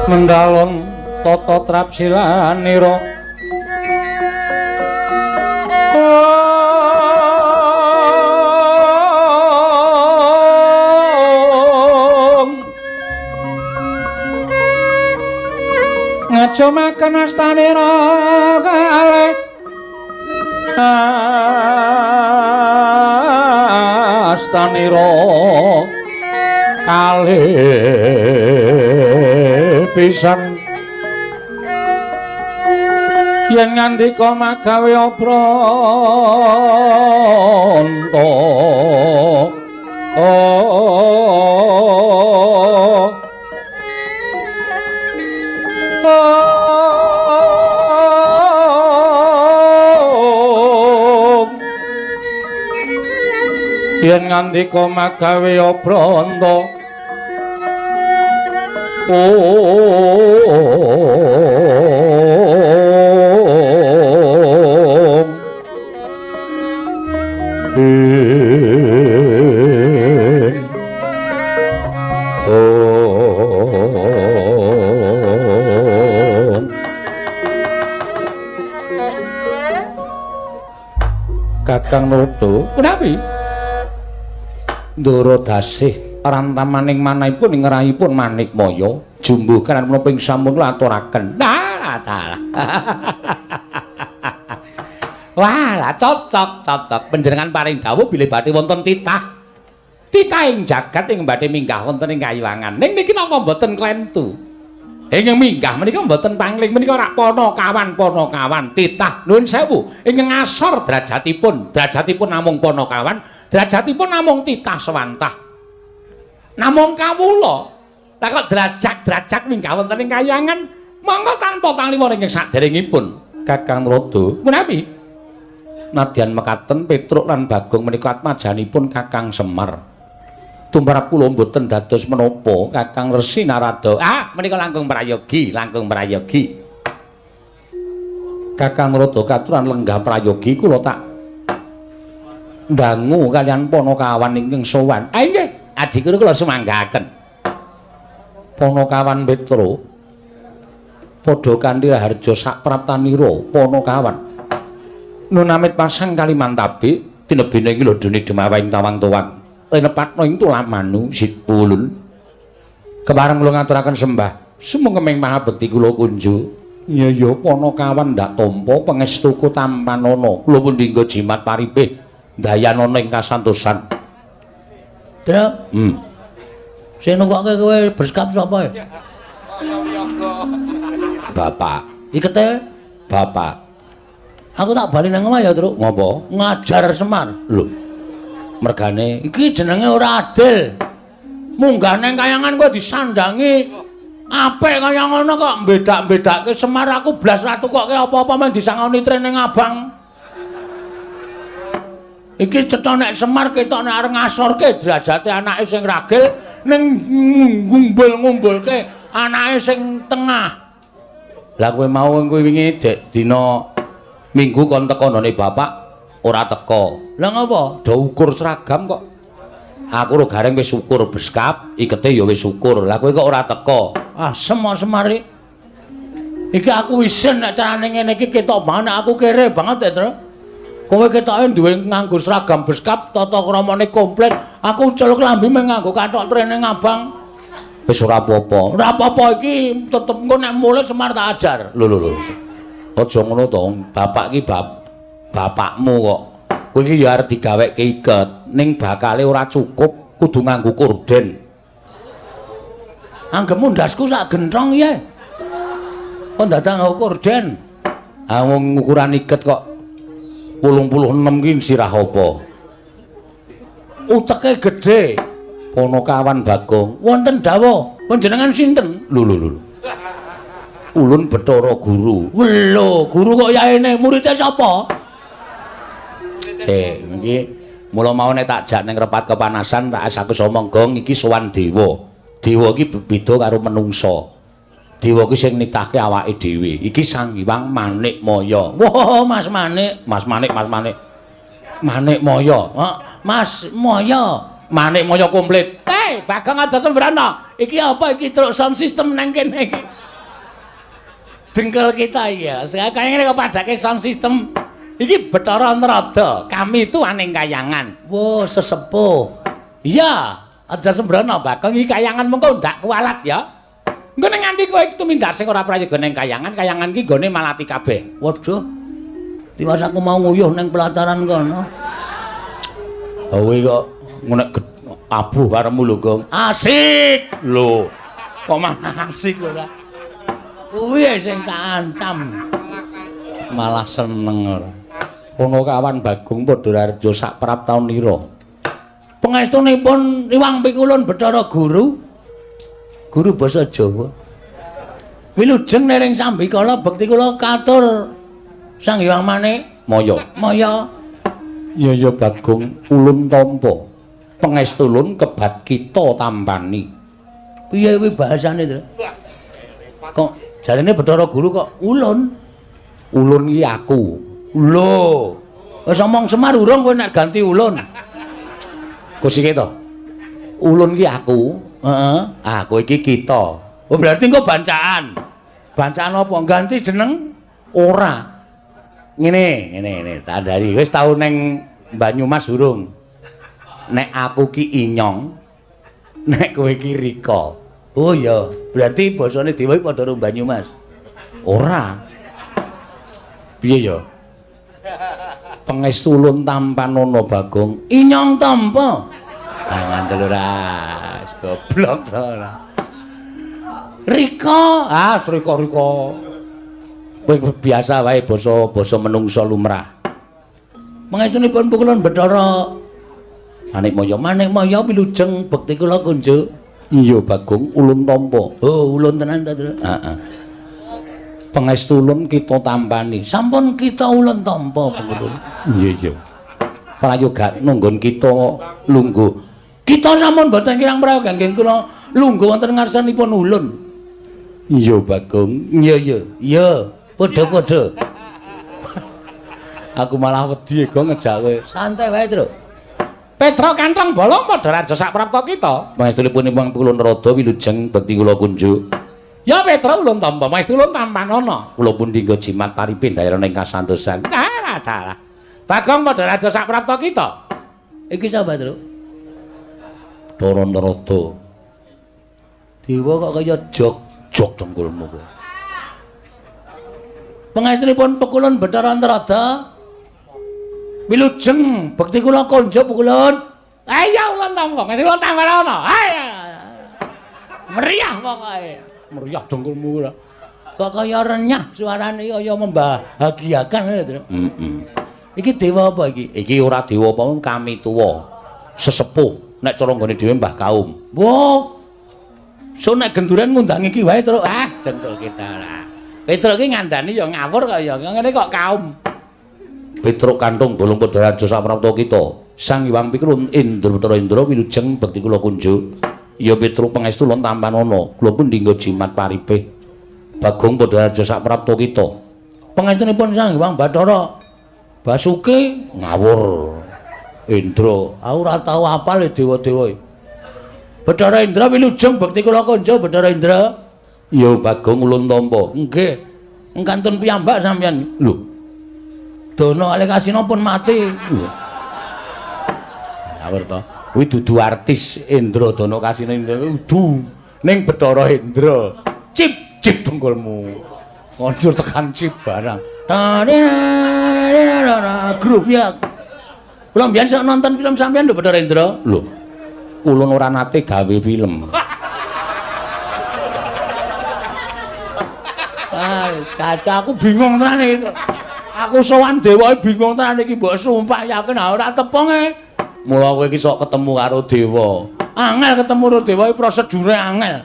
Mendalon tata trapsilanira ngajo makan astanira kalih astanira kalih pisan yen ngandika magawe pranta yen ngandika magawe pranta Kakang Narada punapi ndara dasih rantamaning manahipun ing rahipun Manikmaya jumbuh kanan menapa ing sampun aturaken. Nah, dalah. Wah, cocok. Panjenengan paring dawuh bilih badhe wonten titah ing jagat ing badhe minggah wonten ing Kayiwangan. Ning niki napa mboten klentu? Ingkang minggah menika mboten pangling menika rak Panakawan titah nuwun sewu ingkang ngasor derajatipun namung Panakawan, derajatipun namung titah sewantah. Namung kawula lha kok derajat minggah wonten ing Kayiwangan monggo tanpa tangliwon ingkang saderengipun Kakang Narada punapi nadyan mekaten Petruk lan Bagong menika atmajanipun Kakang Semar. Tumrap kula mboten dados menapa Kakang Resi Narada. Menika langkung prayogi. Kakang Narada katuran lenggah prayogi kula tak ndangu kalian Panakawan ingkang sowan. Nggih, adhi kula sumanggaken. Panakawan Petruk padha kanthi harja sak praptanira Panakawan. Nun amit pasang Kalimantabe tinebine iki lho dene Demawahing Tawang-tawang. Nepatno ing tulamanu Sipulun. Kepareng kula ngaturaken sembah sumengkeming panabekti kula kunjuk. Iya Panakawan ndak tampa pangestuku tampanana. Kula pun dinggo jimat paribeh dayanana ing kasantosan. Trep. Sing nukokke kowe berskap sapa ya? Bapak. Ikete Bapak. Aku tak bali nang omah ya, Truk. Ngopo? Ngajar Semar. Lho. Mergane iki jenenge ora adil. Munggah nang Kayangan kowe disandangi apik kaya ngono kok mbedak-bedake Semar aku blas ra tukokke apa-apa men disangoni trene abang. Iki cetha nek Semar ketok nek arep ngasorke derajate anake sing ragil ning ngumbul-ngumbulke anake sing tengah. Lah kowe mau wingi dek dina Minggu kon teko none bapak ora teko. Lah ngapa? Do ukur seragam kok. Aku ro gareng wis ukur beskap, ikete ya wis ukur. Lah kowe kok ora teko? Semar-semari. Iki aku isin nek carane ngene iki ketok banget aku kere banget ya, Tru. Kowe ketoke duwe nganggo seragam beskap, tata kramane komplit. Aku celuk lambi mung nganggo kathok trene ngabang. Wis ora apa-apa. Ora apa-apa iki tetep engko nek mulih Semar tak ajar. Lho. Aja ngono to, bapak iki bapakmu kok. Kowe iki ya arep digaweke iket, ning bakale ora cukup, kudu nganggo korden. Anggemu ndasku sak gentrong ya. Kok dadang korden. Ah wong ukuran iket kok 86 ki sirah apa? Uteke gedhe. Ponokawan Bagong. Wonten dawuh, panjenengan sinten? Lho. Ulun Bathara Guru. Lho, guru kok yaene muridé sapa? Sik, iki mula mau nek tak jak ning repat kepanasan tak asaku somonggong iki sowan dewa. Dewa iki beda karo menungsa. Dewa ki sing nitahke awake dhewe. Iki Sang Hyang Manikmaya. Wah, Mas Manik. Mas Manik. Manikmaya. Mas Maya. Manikmaya komplit. Bagong aja sembrana. Iki apa iki truk sound system nang kene iki? Dengkel kita ya. Sekarang ini kepadake sound system. Iki Bathara Narada. Kami itu aning kayangan. Wah, sesepuh. Iya, aja sembrana Bagong iki kayangan mengko ndak kualat ya. Engko ning nganti kowe tumindak sing ora prayoga ning kayangan ki gone malati kabeh. Waduh. Tiwas aku mau nguyuh ning pelataran kono. Kowe kok ngono abuh karemu lho, Gong. Asik. Lho, Kok malah asik ora. Kuwi sing kancam. malah seneng ora. Ponokawan Bagong Padharjo sak praptaunira. Pangestunipun Iwang Pikulun Bathara Guru. Guru basa Jawa. Wilujeng nering sambikala bekti kula katur Sang Hyang Maya. Maya. Ya Bagong ulun tampa. Pangestu ulun kebat kita tampani. Piye kuwi bahasane, Tru? Kok jarene Bathara Guru kok ulun? Ulun iki aku. Lho. Wis omong Semar urung kowe nek ganti ulun. Kusike to. Ulun iki aku. Heeh. Ah, kowe iki kita. Oh berarti engko bancaan. Bancaan apa? Ganti jeneng? Ora. Ngene, tandani. Wis tau ning Banyumas urung? Nek aku ki Inyong, nek kowe ki Rika. Oh iya, berarti basane Dewa iki padha karo Banyumas. Ora. Piye ya? Pangestu ulun tampanana Bagong. Inyong tampa. Ah ngandel ora. Goblok to ora. Rika. Ah, Rika. Kowe biasa wae basa menungsa lumrah. Pangestunipun Pukulun Bathara Manikmaya wilujeng bekti kula kunjuk. Iya Bagong ulun tampa. Oh, ulun tenan ta, Tru? Heeh. Pangestu ulun kita tampani. Sampun kita ulun tampa, Pukulun. Iya. Prayoga nunggon kita lungguh. Kita sampun boten kirang prayoga nggih kula lungguh wonten ngarsanipun ulun. Iya Bagong. Iya, padha-padha. Aku malah wedi Gong ngejak kowe. Santai wae, Tru. Petra Kantong Bala Madaraja sak prapta kita. Pangestunipun Hyang Pikulun Narada wilujeng bekti kula kunjuk. Ya Petra ulun tampa, pangestu ulun tampanana. Kula pun dinggo jimat paripin daerah ing kasantosan. Nah, dalah. Bagong Madaraja sak prapta kita. Iki sapa, Tru? Bathara Narada. Dewa kok kaya Jog dengkulmu kowe. Pangestunipun Pukulun Bathara Narada wilujeng bekti kula konjuk Pukulun. Ayo ulun tampa, ngasih ulun tampanana. Ayo. Meriah pokoke. Meriah dengkulmu ora. Kok kaya renyah suarane kaya membahagiakan ya, Tru. Iki dewa apa iki? Iki ora dewa apa kami tuwa. Sesepuh nek cara nggone dhewe Mbah Kaum. Wo. So nek genduren ngundangi iki wae, Tru. Ah, dengkul kita lah. Petruk iki ngandani ya ngawur kok ya. Ngene kok kaum. Petruk Kantong Bolong Padaraja sak prapta kita. Sang Hyang Pikulun Indra wilujeng bekti kula kunjuk. Ya Petruk pangestu ulun tampanana. Kula pun dinggo jimat paripih. Bagong Padaraja sak prapta kita. Pangestunipun Sang Hyang Bathara Basuki ngawur. Indra, aku ora tau apal dewa-dewa. Bathara Indra wilujeng bekti kula kunjuk Bathara Indra. Ya Bagong ulun tampa. Nggih. Engkantun piyambak sampeyan. Lho. Dono Alekasina pun mati. Lho. Ngawur to. Kuwi dudu artis Indra Dono Kasina Indra kudu ning Bathara Indra. Cip dengkulmu. Konjur tekan cip barang. Grup ya. Kula mbiyen sak nonton film sampeyan lho Bathara Indra. Lho. Ulun ora nate gawe film. Kaca aku bingung tenan iki. Aku sowan dewa bingung tenan iki mbok sumpah yakin ora tepung e. Mula kowe iki sok ketemu karo dewa. Angel ketemu karo dewa iki prosedure angel.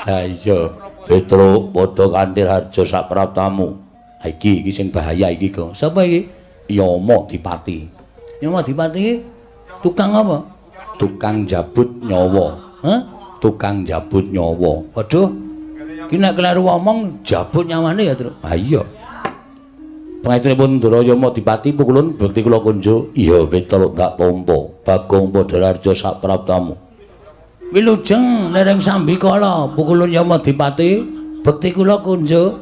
Ha iya, Petruk padha kanthi harja sak praptamu. Ha iki sing bahaya iki, Kang. Sapa iki? Yama Dipati. Yama Dipati iki tukang apa? Tukang jabut nyawa. Hah? Tukang jabut nyawa. Waduh. Ki nek kleru ngomong jabut nyawane ya, Tru. Ha iya. Pangaturipun Ndara Yama Dipati pukulun bekti kula kunjuk. Iya, Petruk tak tampa. Bagong padha harja sak praptamu. Wilujeng lereng Sambikala pukulun Yama Dipati bekti kula kunjuk.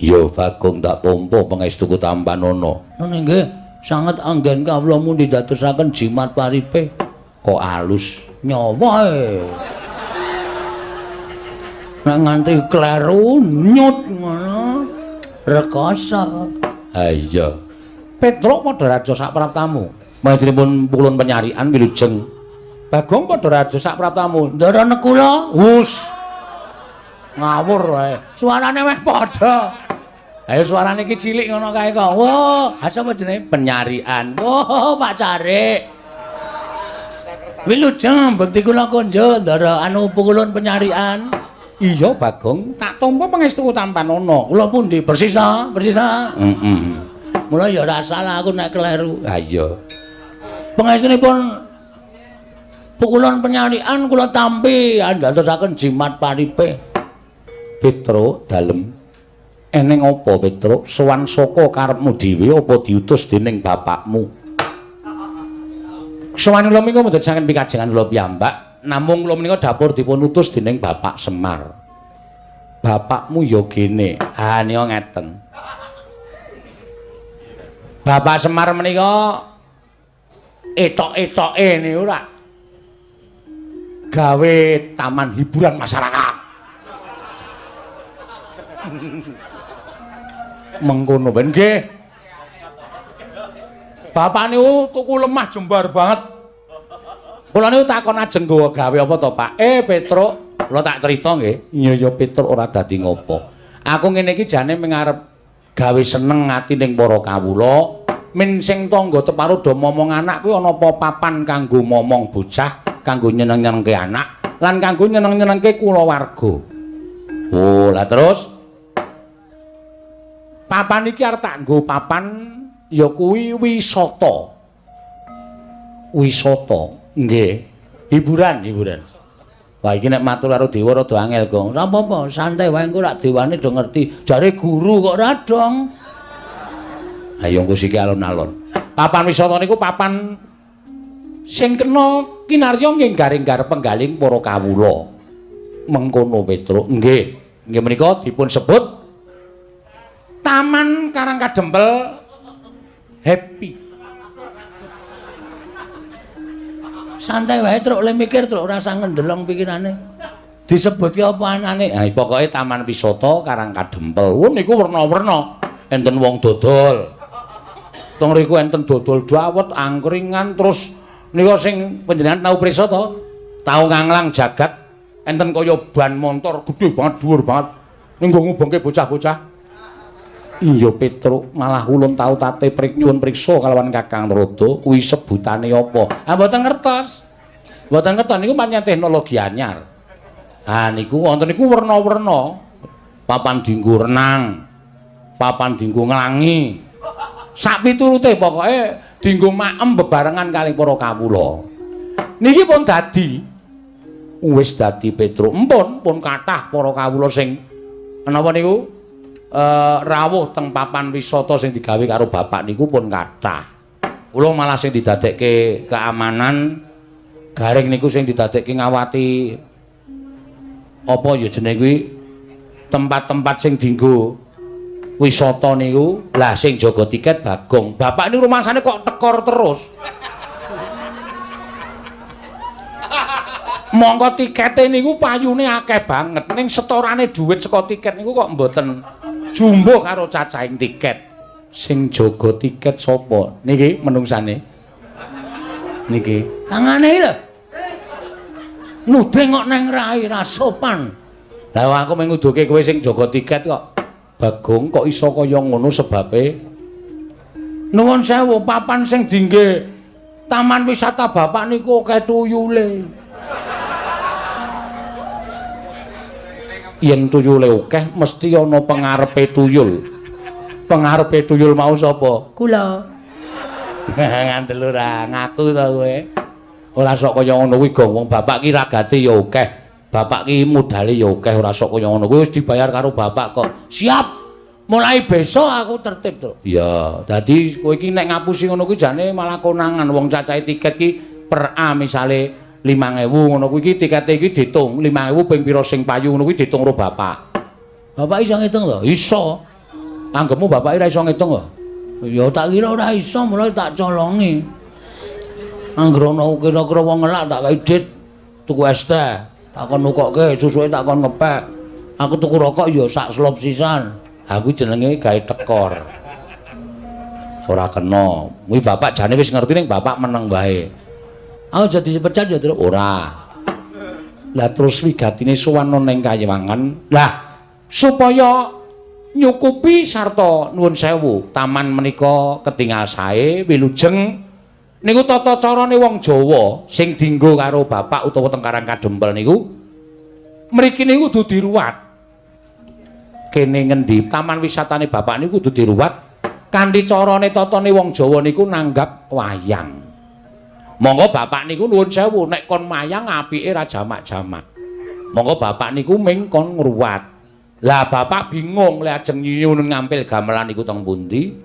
Iya, Bagong tak tampa pangestuku Tampanana. Nggih, sanget anggen kawula mundi dadosaken jimat paripe. Kok alus Nyawa e. Nek nganti kleru nyut ngono rekoso. ha iya. Petruk padha raja sak praptamu. Panjenenganipun pukulun penyarian wilujeng. Bagong padha raja sak praptamu. Ndara nekula, wus. Ngawur wae. Suarane wis padha. Ayo suarane iki cilik ngono kae kok. Wah, sapa jenenge? Penyarian. Oh, Pak Carik. Wilujeng bekti kula kunjuk ndara anu pukulun penyarian. Iya, Bagong, tak tampa pangestuku Tampanana. Kula pundi? Bersisa, bersisa. Heeh. Mula ya ora salah aku nek kleru. Ha iya. Pangestunipun pukulan penyarian kula tampi andadosaken jimat paripe. Petruk dalem. Eneng apa, Petruk? Sowan saka karepmu dhewe apa diutus dening bapakmu? Sowan kula menika mboten saking pikajengan kula piyambak. Namung kula menika dapur dipun utus dening Bapak Semar. Bapakmu ya kene. Ha nika ngeten. Bapak Semar menika etok-etoke niku ora gawe taman hiburan masyarakat. Mengkono ben nggih. Bapak niku tuku lemah jembar banget. Kula niku takon ajeng gawe apa to, Pak? Petruk, kula tak crita nggih. Iya ya Petruk ora dadi ngopo. Aku ngene iki jane mengarep gawe seneng ati ning para kawula. Min sing tangga teparo do momong anak kuwi ana apa papan kanggo momong bocah, kanggo nyeneng-nyenengke anak, lan kanggo nyeneng-nyenengke kulawarga. Oh, lah terus papan iki arep tak nggo papan ya kuwi wisata. Wisata. Nggih, hiburan. Wah iki nek matur karo dewa rada angel, Gong. Ora apa-apa, santai wae engko rak dewane do ngerti. Jare guru kok ora dong. Ayo engko siki alon-alon. Papan wisata niku papan sing kena kinarya nggih garing-gar penggaling para kawula. Mengkono Petruk. Nggih. Nggih menika dipun sebut Taman Karangkadempel Happy. Santai wae, Truk, le mikir, Truk, ora usah ngendelong pikirane. Disebut ki apa anane? Nah, pokoke taman wisata Karangkadempel. Oh niku werna-werna. Enten wong dodol. Teng riku enten dodol dawet, angkringan, terus nika sing panjenengan tau prisa to? Tau nganglang jagat. Enten kaya ban motor gedhe banget, dhuwur banget. Ning nggo ngubengke bocah-bocah. Iya Petruk, malah ulun tau tate nyuwun priksa kalawan Kakang Narada, kuwi sebutane apa? Ah mboten ngertos. Mboten ngertos niku pancen teknologi anyar. Ah niku wonten niku werna-werna. Papan dienggo renang, papan dienggo nglangi. Sak piturute pokoke dienggo maem bebarengan kali para kawula. Niki pun dadi wis dadi Petruk. Pun kathah para kawula sing menapa niku rawuh teng papan wisata sing digawe karo bapak niku pun kathah. Kula malah sing didadekke keamanan garing niku sing didadekke ngawati apa ya jenenge kuwi tempat-tempat sing dienggo wisata niku. Lah sing jaga tiket Bagong. Bapak niku rumangsane kok tekor terus. Monggo tikete niku payune akeh banget ning setorane dhuwit saka tiket niku kok mboten jumbo karo cacahing tiket. Sing jaga tiket sapa? Niki menungsane. Niki. Tangane iki lho. Nudeng kok neng rai ra sopan. Lah aku mung nguduhke kowe sing jaga tiket kok Bagong kok iso kaya ngono sebabe? Nuwun sewu, papan sing dingge taman wisata bapak niku akeh tuyule. Yen tuyule akeh mesti ana pengarepe tuyul. Pengarepe tuyul mau sapa? Kula. Ngandel ora ngaku to kowe. Ora sok kaya ngono kuwi gong wong bapak ki ragate ya akeh. Bapak ki modale ya akeh ora sok kaya ngono. Kuwi wis dibayar karo bapak kok. Siap. Mulai besok aku tertib, Tru. Ya, dadi kowe iki nek ngapusi ngono kuwi jane malah konangan. Wong cacahe tiket ki per A misale 5.000 ngono kuwi iki tikete iki diitung 5.000 ping pira sing payu ngono kuwi diitung karo bapak. Bapak iso ngitung lho? Iso. Anggepmu bapak ora iso ngitung lho. Ya tak kira ora iso, mulai tak colongi. Anggere ana kira-kira wong ngelak tak kei dit tuku es teh. Tak kon nukokke, susuke tak kon ngepek. Aku tuku rokok ya sak slop sisan. Aku jenenge gawe tekor. Ora kena. Kuwi bapak jane wis ngerti ning bapak meneng wae. Aku jadi pecat ya, Tru. Ora. Lah terus wigatine sowan ning Kayewangan. Lah supaya nyukupi sarta nuwun sewu, taman menika ketingal sae, wilujeng niku tata carane wong Jawa sing dienggo karo bapak utawa teng Karang Kadempel niku mriki niku kudu diruwat. Kene ngendi taman wisatane bapak niku kudu diruwat kanthi carane tatane wong Jawa niku nanggap wayang. Monggo bapak niku nuwun sewu nek kon mayang apike ra jamak-jamak. Monggo bapak niku ming kon ngruwat. Lah bapak bingung lek ajeng nyuwun ngampil gamelan niku teng pundi.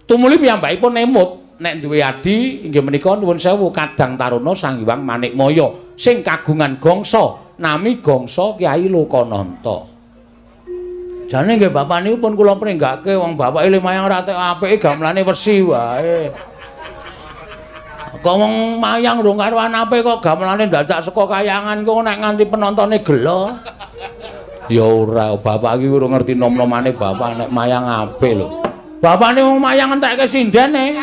Tumuli piyambakipun emut nek duwe adi inggih menika nuwun sewu Kadang Taruna Sang Hyang Manikmaya sing kagungan gongso nami gongso Kyai Lokananta. Jane nggih bapak niku pun kula pringgake wong bapak ile mayang ra apike gamelane wesi wae. Kok wong mayang rung karuan apik kok gamelane dadak saka kayangan kok nek nganti penontone gelo. Ya ora, bapak iki ora ngerti nom-nomane bapak nek mayang apik lho. Bapak niku mayang entekke sindene.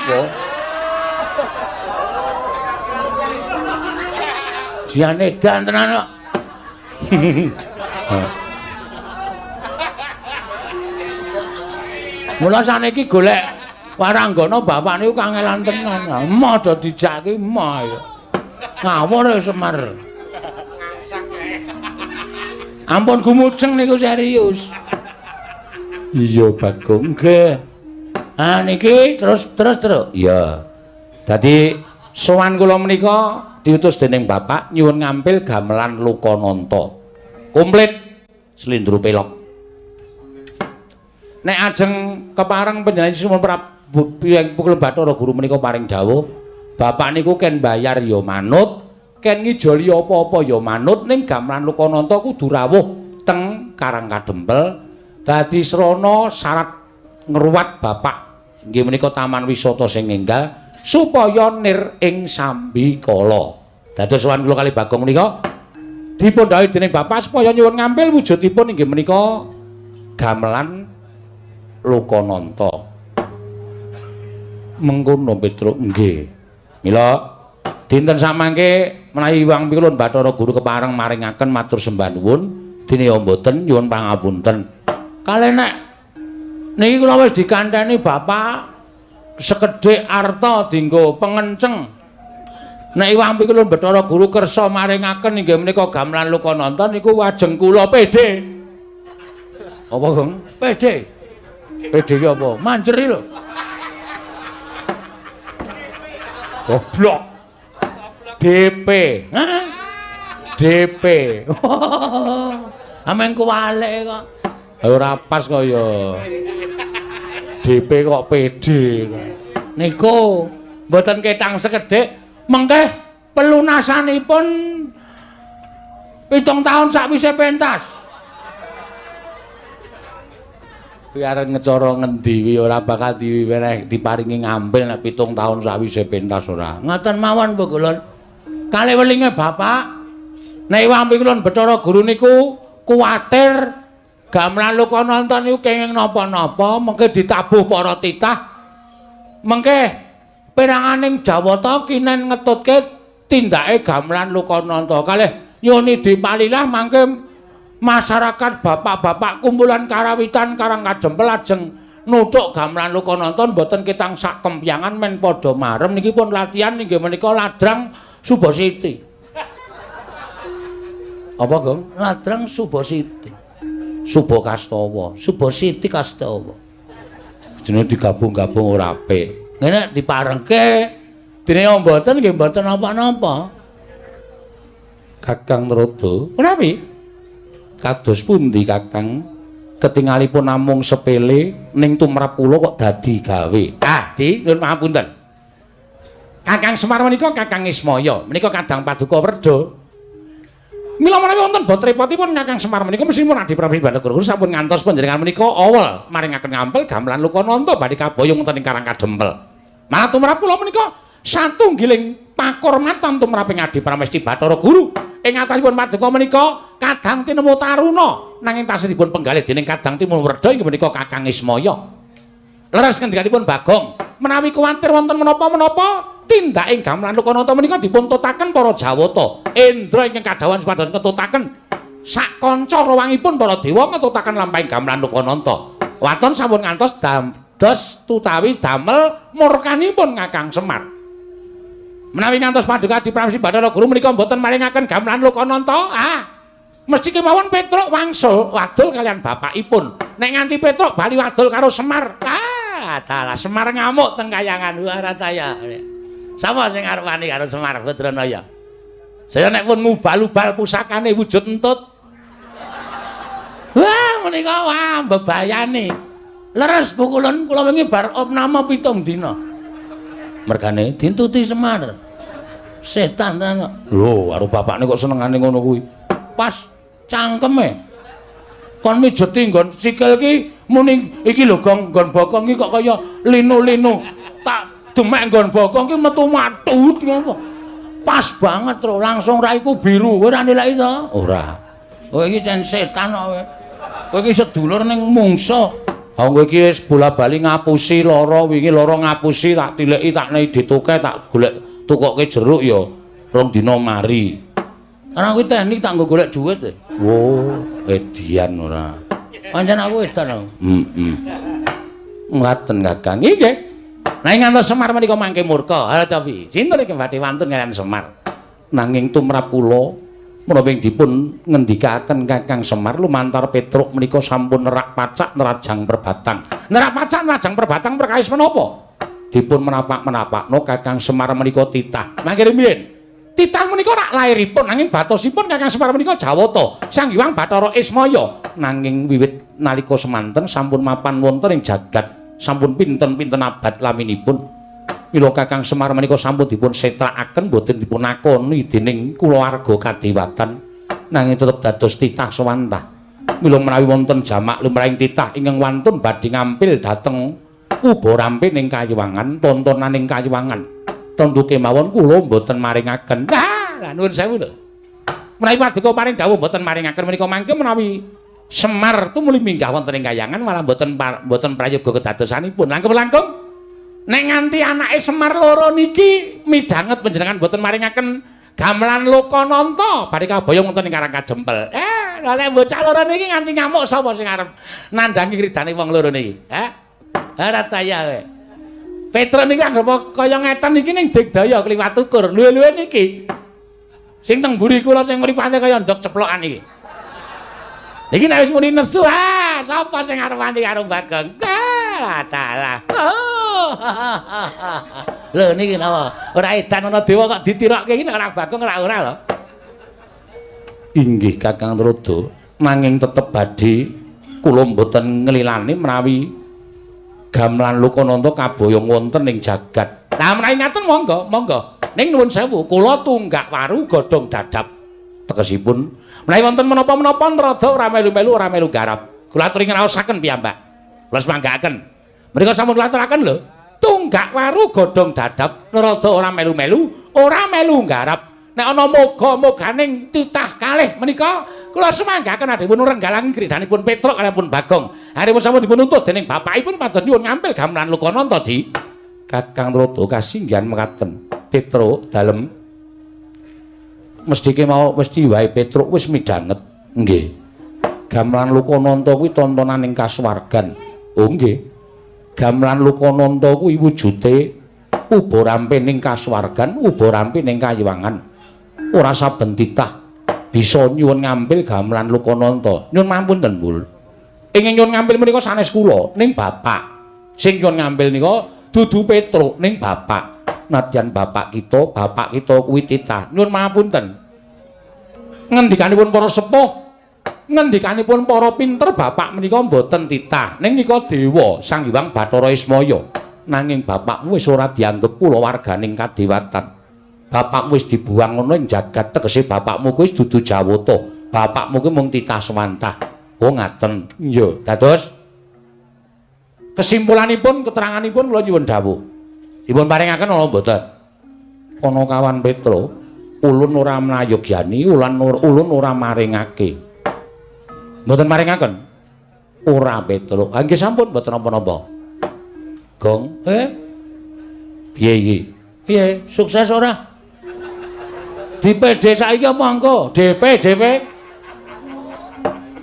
Jane dan tenan kok. Mula saniki golek waranggana bapak niku kangelan tenan. Emoh do dijake emoh ya. Ngawur ya Semar. Ampun gumujeng niku serius. Iya Bagong nggih. Ah niki terus. Iya. Dadi sowan kula menika diutus dening bapak nyuwun ngampil gamelan Lokananta. Komplit slindro pelok. Nek ajeng kepareng panjenengan sumun Prabu Pukul Bathara Guru menika paring dawuh, bapak niku ken bayar ya manut, ken ngijoli apa-apa ya manut ning gamelan Lokananta kudu rawuh teng Karang Kadempel. Dadi srana syarat ngruwat bapak inggih menika taman wisata sing enggal supaya nir ing sambikala. Dados sowan kula kalih Bagong menika dipun dawuhi dening bapak supaya nyuwun ngampil wujudipun inggih menika gamelan Lokananta. Mengkono Petruk nggih. Mila dinten samangke menawi Hyang Pilun Bathara Guru kepareng maringaken matur sembah nuwun dene mboten nyuwun pangapunten. Kalih nek niki kula wis dikandhani bapak sekedhik arta dienggo pengenceng. Nek Hyang Pilun Bathara Guru kersa maringaken inggih menika gamelan Lokananta niku wajeng kula pede. Apa, Gong? Pede. Pede apa? Manjeri lho. Goblok. DP. Hah? DP. Ameng kuwalik kok. Ora pas kok ya. DP kok pede. Niku mboten ketang sekedhik, mengke pelunasanipun 7 tahun sakwise pentas. Biar ngecara ngendi wi ora bakal diparingi ngambil nek 7 tahun sawise pentas ora. Ngoten mawon Bu Kulon. Kalih welinge bapak nek Hyang Pilun Bathara Guru niku kuwatir gamelan Lokananta niku kenging napa-napa mengke ditabuh para titah. Mengke peranganing Jawata kinen ngetutke tindake gamelan Lokananta. Kalih Yoni Dipalilah mangke masyarakat bapak-bapak kumpulan karawitan Karang Kadempel lajeng nuthuk gamelan Lokananta mboten ketang sak kempyangan men padha marem niki pun latihan inggih menika ladrang Subasiti. Apa, Gong? Ladrang Subasiti. Subakastawa, Subasiti Kastawa. Jenenge digabung-gabung ora apik. Ngene diparengke dene mboten nggih mboten napa-napa. Kakang Narada. Menawi Kados pundi Kakang? Ketingalipun namung sepele ning tumrap kula kok dadi gawe. Di nyuwun pangapunten. Kakang Semar menika Kakang Ismaya, menika kadang paduka werda. Mila menawi wonten bot repotipun Kakang Semar menika mestipun Adi Prabu Banagara sampun ngantos panjenengan menika awal maringaken ngampil gamelan Lokananta badhe kaboyong wonten ing Karang Kadempel. Malah tumrap kula menika satunggiling pakurmatan tumraping Adi Pramesti Bathara Guru. Ing atasipun paduka menika kadang tinemu taruna nanging tasih dipun penggalih dening kadang timun werda inggih menika Kakang Ismaya. Leres ngendikanipun Bagong, menawi kuwatir wonten menapa-menapa tindaking gamelan Lokananta menika dipun tutaken para Jawata. Indra ingkang kadawan supados ngetutaken sak kanca rawangipun para dewa ngetutaken lampahing gamelan Lokananta. Waton sampun ngantos dados tutawi damel murkanipun Kakang Semar. Menawi ngantos paduka Adi Pramesti Bathara Guru menika mboten maringaken gamelan Lokananta, mesti kemawon Petruk wangsul wadul kalian bapakipun. Nek nganti Petruk bali wadul karo Semar, dalah Semar ngamuk teng kayangan Warataya. Sapa sing arep wani karo Semar Badranaya? Saya nek pun ngubal-ubal pusakane wujud entut. Wah, menika bebayane. Leres pukulun kula wingi bar opnama 7 dina. Mergane dintuti Semar. Setan ta. Lho, karo bapakne kok senengane ngono kuwi. Pas cangkeme. Kon mijeti nggon sikil ki muni iki lho Gong, nggon bokong iki kok kaya linu-linu. Tak demek nggon bokong ki metu matut ngono. Pas banget, Tru. Langsung raiku biru. Kowe ora nilai to? Ora. Kowe iki cen setan kok kowe. Kowe iki sedulur ning mungsuh. Kowe iki wis bola-bali ngapusi lara, wingi lara ngapusi tak tileki tak nehi dituke tak golek tukoke jeruk ya rong dina mari. Ana kuwi teknik tak nggo golek dhuwit. Oh, edian ora. Pancen aku edan aku. Ngaten Kakang. Nggih. Nanging ngantos Semar menika mangke murka. Halo Cobi. Sinten iki badhe wantun kalian Semar? Nanging tumrap kula menapa dipun ngendikaken Kakang Semar lumantar Petruk menika sampun nerak pacak nerajang perbatang. Nerak pacak nerajang perbatang perkawis menapa? Dipun menapak-menapakno Kakang Semar menika titah. Mangke rumiyin. Titah menika rak lairipun nanging batosipun Kakang Semar menika Jawata, Sang Hyang Bathara Ismaya. Nanging wiwit nalika semanten sampun mapan wonten ing jagat sampun pinten-pinten abad laminipun. Mila Kakang Semar menika sampun dipun setrakaken boten dipun akoni dening kulawarga kadewatan nanging tetep dados titah sawantah. Mila menawi wonten jamak lumrahing titah ingkang wantun badhe ngampil dhateng uba rampe ning Kayiwangan, tontonan ing Kayiwangan. Tentu kemawon kula mboten maringaken. Lah nuwun sewu lho. Menawi paduka paring dawuh mboten maringaken menika mangke menawi Semar tumuli minggah wonten ing Kayangan malah mboten prayoga kedadosanipun. Langkung-langkung nek nganti anake Semar loro niki midhanget panjenengan mboten maringaken gamelan Lokananta badhe kaboyong wonten ing Karang Kadempel. Lha nek bocah loro niki nganti nyamuk sapa sing arep nandangi kridane wong loro niki? Harataya kowe. Petruk niki anggap kaya ngeten iki ning Digdaya kliwat ukur. Luwe-luwe niki. Sing teng mburi kula sing mripate kaya ndok ceplokan iki. Niki nek wis muni nesu, sapa sing arep wani karo Bagong? Dalah. Lho niki napa? Ora edan ana dewa kok ditirokke iki nek ora Bagong ora lho. Inggih Kakang Narada, nanging tetep badhe kula mboten nglilani menawi gamelan Lokananta kaboyong wonten ing jagat. Lah menawi ngaten monggo, monggo. Ning nuwun sewu, kula tunggak waru godhong dadap. Tegesipun menawi wonten menapa-menapa Narada ora melu-melu ora melu garap. Kula aturi ngraosaken piyambak. Kula semanggaaken. Mrika sampun kula aturaken lho. Tunggak waru godhong dadap, Narada ora melu-melu, ora melu garap. Nek ana moga-moganing titah kalih menika kula semanggaaken adhipun renggalan kridanipun Petruk kaliyan Bagong. Haripun sampun dipun utus dening bapakipun pados nyuwun ngampil gamelan Lokananta di Kakang Narada kasinggihan mekaten. Petruk dalem mesti wae Petruk wis midhanget. Nggih. Gamelan Lokananta kuwi tontonan ing kasuwargan. Oh nggih. Gamelan Lokananta kuwi wujute uba rampe ning kasuwargan, uba rampe ning kayiwangan. Ora saben titah bisa nyuwun ngambil gamelan Lokananta. Nyuwun mapunten, Mbul. Ingin nyuwun ngambil menika sanes kula ning bapak. Sing nyuwun ngambil nika dudu Petruk ning bapak. Nadyan bapak kita kuwi titah. Nyuwun mapunten. Ngendikanipun para sepuh, ngendikanipun para pinter bapak menika mboten titah. Ning nika dewa Sang Hyang Bathara Ismaya. Nanging bapakmu wis ora dianggep kulawarganing kadewatan. Bapakmu wis dibuang ngono ing jagat, tegese bapakmu kuwi wis dudu Jawata. Bapakmu kuwi mung titah Semantah. Oh ngaten. Iya, dados kesimpulanipun keteranganipun kula nyuwun dawuh. Dipun paringaken ana mboten? Ana kawan Petruk, ulun ora mlayogyani, ulun ora maringake. Mboten maringaken? Ora Petruk. Ha nggih sampun mboten napa-napa. Gong, piye iki? Piye? Sukses ora? DPD saiki apa engko? DP.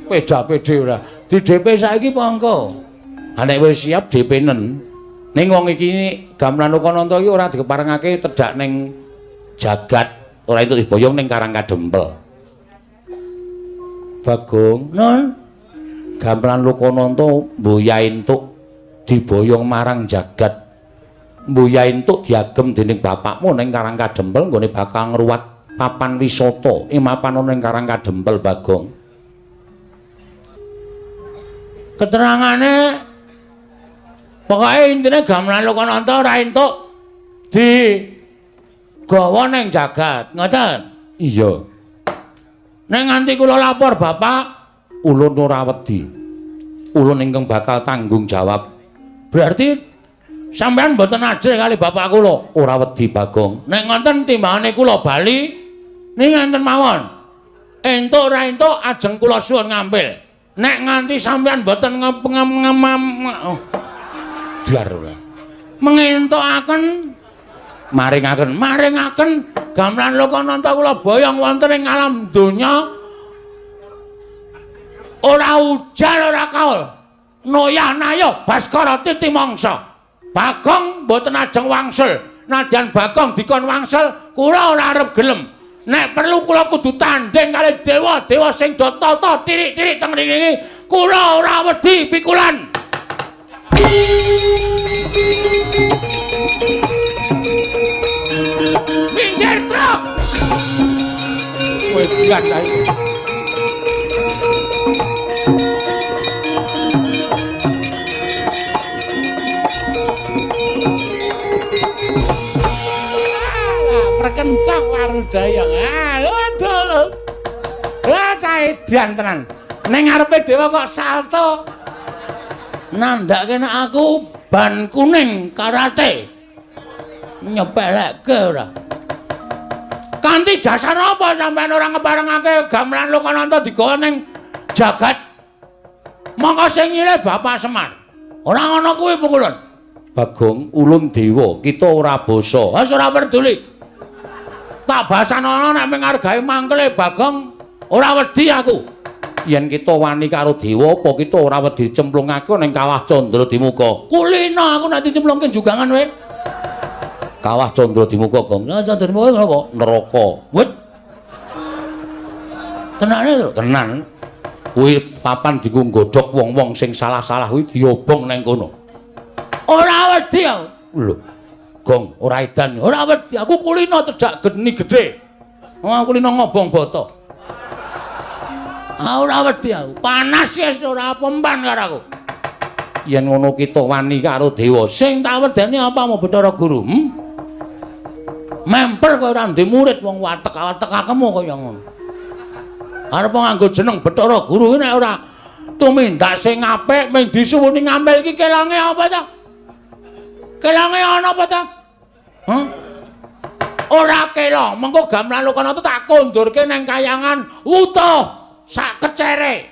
PD ora. Di DP saiki apa engko? Nek wis siap DP-nen. Ning wong iki gamelan Lokananta iki ora dikeparengake tedhak ning jagat, ora entuk diboyong ning Karang Kadempel. Bagong, non. Gamelan Lokananta mboya entuk diboyong marang jagat. Mboya entuk diagem dening bapakmu ning Karang Kadempel nggone bakal ngruwat papan wisata ing mapan ana ning Karang Kadempel, Bagong. Keterangane pokoke intine gamelan Lokananta ora entuk digawa ning jagat, ngoten? Iya. Nek nganti kula lapor bapak, ulun ora wedi. Ulun ingkang bakal tanggung jawab. Berarti sampean mboten ajrih kali bapak kula. Ora wedi, Bagong. Nek ngoten timbangane kula bali ning ngenten mawon. Entuk ora entuk ajeng kula suwun ngambil. Nek nganti sampean mboten biar ora. Mengentukaken maringaken gamelan Lokananta kula boyong wonten ing alam donya. Ora ujan ora kaul. Noyah-nayah Baskara titi mangsa. Bagong mboten ajeng wangsul. Nadyan Bagong dikon wangsul, kula ora arep gelem. Nek perlu kula kudu tanding kali dewa-dewa sing do tata tirik-tirik teng mriki. Kula ora wedi pikulan. Minggir truk. Kowe biar kae. Kencang warudaya. Aduh. Lah cah edan tenan. Ning ngarepe dewa kok salto. Nandhake nek aku ban kuning karate. Nyepelekke ora. Kanthi dasar apa sampean ora ngeparengake gamelan Lokananta digawa ning jagat? Mongko sing nyilih Bapak Semar. Ora ngono kuwi pukulun. Bagong, ulun dewa, kita ora basa. Wis ora peduli. Tak basanono nek menghargai mangkele Bagong ora wedi aku. Yen kita wani karo dewa apa kita ora wedi cemplungake ning Kawah Candra Dimuka. Kulino aku nek dicemplungke jugangan wae. Kawah Candra Dimuka, Gong. Ya Candra Dimuka napa? Neraka. Wit. Tenane to? Tenan. Kuwi papan dienggo nggodhog wong-wong sing salah-salah kuwi diobong ning kono. Ora wedi aku. Lho. Gong, ora edan, ora wedi. Aku kulino cedhak geni gedhe. Aku kulino ngobong bata. Ora wedi aku. Panas wis ora pempan karo aku. Yen ngono kita wani karo dewa, sing tak wedeni apa mau Bathara Guru? Memper kowe ora ndek murid wong watek-watek akemu kaya ngono. Arep nganggo jeneng Bathara Guru nek ora tumindak sing apik mung disuwuni ngambil iki kelange apa ta? Kelange ana apa ta? Ora kelong, mengko gamelan Lokananta tak kondurke ning kayangan utuh sak kecere.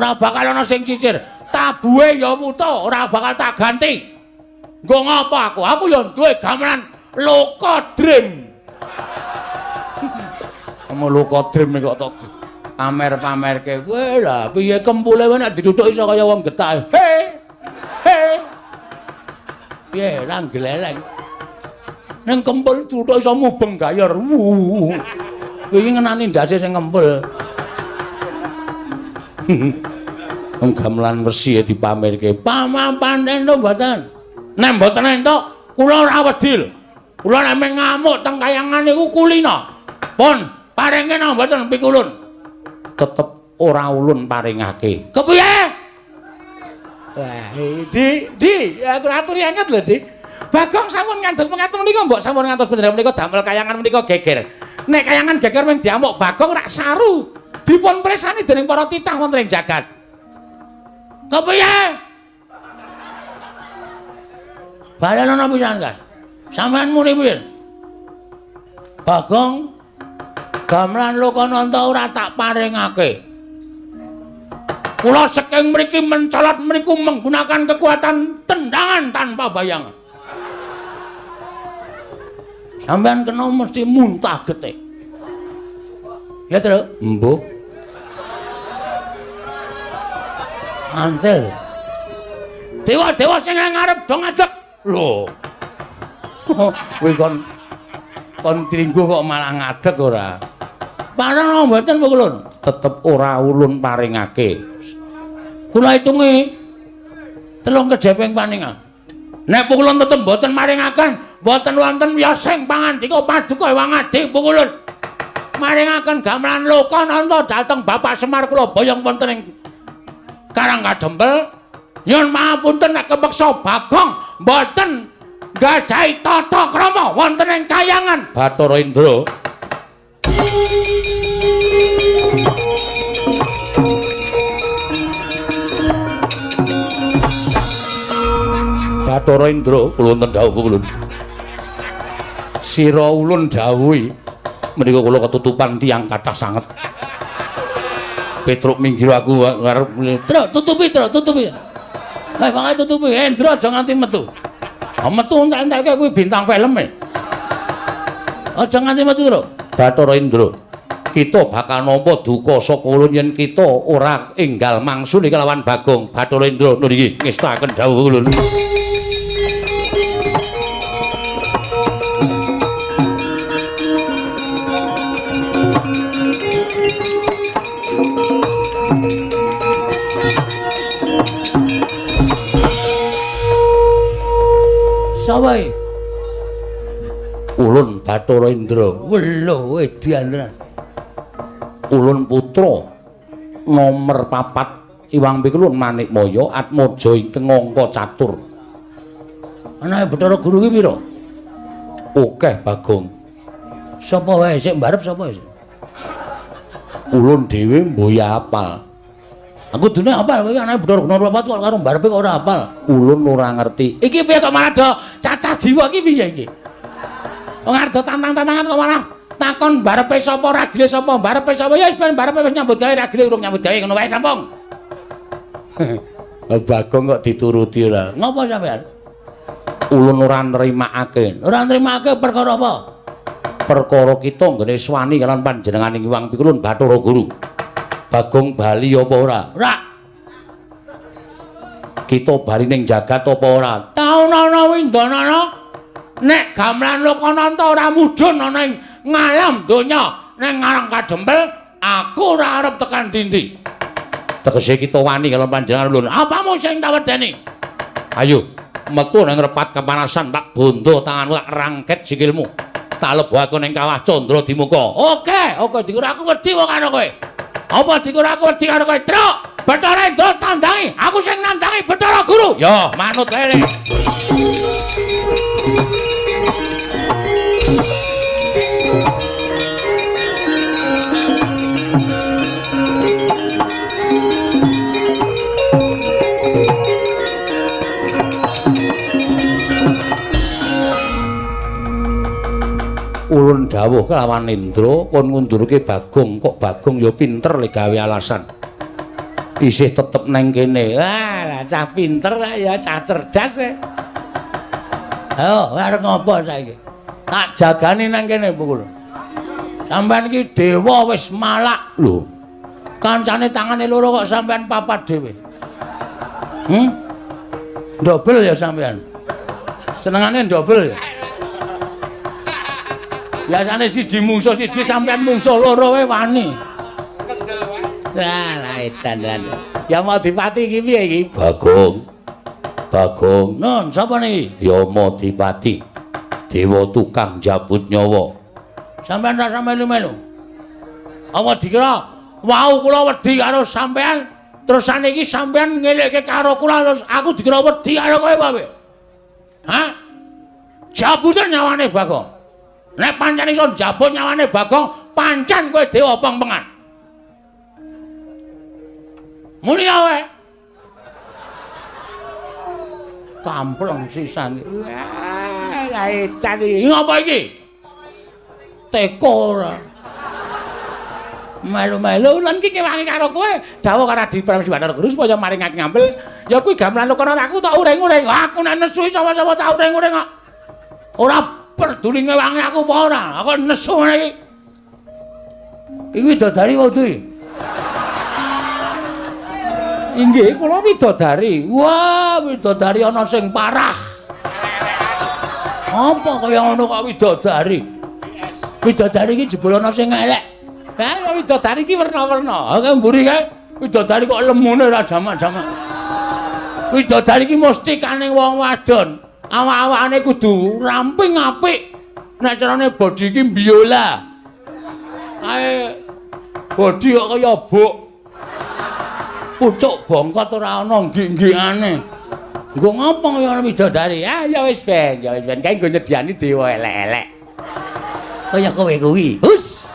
Ora bakal ana sing cicir. Tabuhe ya utuh, ora bakal tak ganti. Nggo ngopo aku? Aku ya duwe gamelan Lokadrim. Kamu Lokadrim kok tok pamer-pamerke kowe lah piye kempule wae nek dituthuk iso kaya wong getah. He. Piye nang gleleng. Nang kempul tuthuk iso mubeng gayor. Iki ngenani ndase sing kempul. Wong gamelan wesi dipamerke. Pamampanen to mboten. Nek mboten entuk kula ora wedi lho. Kula nek ngamuk teng kayangan niku kulina. Pun paringke nang mboten pikulun. Tetep ora ulun paringake. Kepiye? Wah, Di, aku aturi anget lho, Di. Bagong sampun ngantos mengaten menika, mbok sampun ngantos bener menika damel kayangan menika geger. Nek kayangan geger ming diamuk Bagong rak saru. Dipun presani dening para titah wonten ing jagat. Kepiye? Balana pisan, Kas. Sampeyan muni piye? Bagong gamelan Lokananta ora tak paringake. Kula saking mriki mencolot mriku menggunakan kekuatan tendangan tanpa bayangan. Sampeyan kena mesti muntah getik. Ya, Tru? Mbuh. Antel. Dewa-dewa sing ngarep do ngajak. Lho. Kuwi kon tringgo kok malah ngadeg ora. Parang mboten Pukulun. Tetep ora ulun paringake. Kula hitungi 3 kejeping paningan. Nek Pukulun tetep mboten maringaken, mboten wonten wiyosing pangandika paduka Hyang Adi Pukulun. Maringaken gamelan Lokananta dhateng Bapak Semar kula boyong wonten ing Karang Kadempel. Nyuwun pangapunten nek kepeksa Bagong mboten gadhahi tata krama wonten ing kayangan Bathara Indra. Bathara Indra kula wonten dawuh kula. Sira ulun dawuhi menika kula ketutupan tiyang kathah sanget. Petruk minggir aku arep tutupi. Lah wae tutupi. Indra aja nganti metu. Metu entek-entekke kuwi bintang film e. Aja nganti metu lho. Bathara Indra. Kita bakal nampa duka saka ulun yen kita ora enggal mangsuli kelawan Bagong. Bathara Indra niki ngestaken dawuh ulun. Sawai ulun Bathara Indra. Welo edian. Ulun putra nomor 4 Iwang Pikulun Manikmaya Atmaja ingkang angka catur. Anake Bathara Guru ki pira? Akeh Bagong. Sapa wae sik mbarep sapa sik? Ulun dhewe mboya apal. Aku dene apal kowe anake Bathara Guru nomor 4 kok karo mbarepe kok ora apal. Ulun ora ngerti. Iki piye kok malah do cacah jiwa iki piye iki? Wong arep tantang-tantangan kok malah takon barepe sapa ragile sapa barepe sapa ya wis barepe wis nyambut gawe ragile urung nyambut gawe ngono wae sampung. Bagong kok dituruti ora. Ngopo sampean? Ulun ora nrimakake. Ora nrimakake perkara apa? Perkara kita nggone swani kalian panjenenganing Iwang Pikulun Bathara Guru. Bagong bali apa ora? Ora. Kita bali ning jagat apa ora? Taunana windanana. Nek gamelan Lokananta ora mudhun ana ing ngalam donya ning Karang Kadempel, aku ora arep tekan dindi. Tegese kita wani karo panjenengan ulun. Apamu sing tak wedeni? Ayo, metu nang repat kepanasan tak bondo tanganmu tak rangket sikilmu. Tak lebokake ning kawah Candra Dimuka. Oke, dikira aku wedi wong karo kowe. Apa dikira aku wedi karo kowe? Truk, Bathara Indra tandangi, aku sing nandangi Bathara Guru. Yo, manut wae. Ulun dawuh kelawan Indra kon ngundurke Bagong, kok Bagong ya pinter le gawe alasan. Isih tetep neng kene. Wah, cah pinter ya, cah cerdas e. Ayo, arep ngopo saiki? Tak jagani nang kene Pukul. Sampeyan iki dewa wis malak lho. Kancane tangane loro kok sampean papat dhewe. Dobel ya sampean. Senengane dobel ya. Biasane siji mungsuh siji sampean mungsuh loro wae wani. Lah edan. Ya mau dipati iki piye iki? Bagong. Bagong. Nun, sapa niki? Ya Modipati. Dewa tukang jabut nyawa. Sampeyan rasa melu-melu. Apa dikira wau kula wedi karo sampeyan terus saniki sampeyan ngelekke karo kula terus aku dikira wedi karo kowe apa? Hah? Jabutan nyawane Bagong. Nek pancen iso jabut nyawane Bagong, pancen kowe dewa pengpengan. Muni wae. Kampleng sisan. Lah edan iki ngapa iki? Teko ora. Melu-melu lan iki kewangi karo kowe. Dawuh karo Adi Pramuji Bathara Guru supaya maringake ngampil. Ya kuwi gamelan kono aku tak uring-uring. Aku nek nesu sama-sama tak uring-uring kok. Ora peduli ngewangi aku apa ora. Aku nesu ngene iki. Iki widodari wae. Inggih, kula widodari. Wah, widodari ana sing parah. Apa kaya ngono kok widodari? Widodari iki jebul ana sing elek. Ha, widodari iki werna-werna. Ha mburi kae widodari kok lemune ora jamak-jamak. Widodari iki mesti kaning wong wadon. Awak-awakane kudu ramping apik. Nek carane bodi iki biola. Kae bodi kok kaya bok. Pucuk bongkot ora ana nggih-nggihane. Engko ngopo kaya ana widodari? Ah ya wis ben, kae nggo nyediani dewa elek-elek. Kaya kowe kuwi. Hus.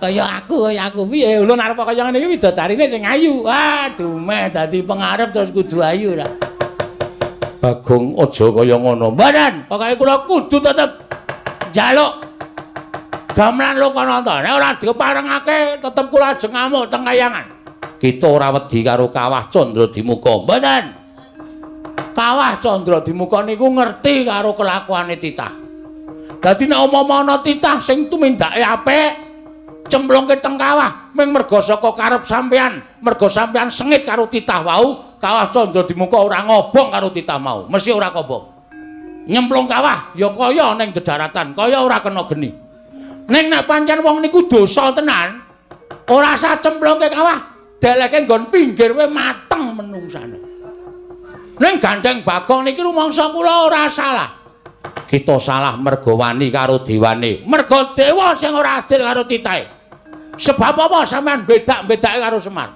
Kaya aku piye? Ulun arep kaya ngene iki widodarine sing ayu. Wah, dumeh dadi pengarep terus kudu ayu ra. Bagong aja kaya ngono. Mboten, pokoke kula kudu tetep njaluk gamelan Lokananta. Nek ora diparengake tetep kula ajeng ngamuk teng kayangan. Kita ora wedi karo Kawah Candradimuka. Mboten. Kawah Candradimuka niku ngerti karo kelakuane titah. Dadi nek umpama ana titah sing tumindake apik, cemplungke teng kawah ming merga saka karep sampean, merga sampean sengit karo titah wau, Kawah Candradimuka ora ngobong karo titah mau, mesti ora kobong. Nyemplung kawah ya kaya ning dedaratan, kaya ora kena geni. Ning nek pancen wong niku dosa tenan, ora usah cemplungke kawah, deleke nggon pinggir wae mateng menungsane. Ning gandeng Bagong niki rumangsa kula ora salah. Kita salah merga wani karo dewane. Merga dewa sing ora adil karo titahe. Sebab apa sampean bedak-bedake karo Semar?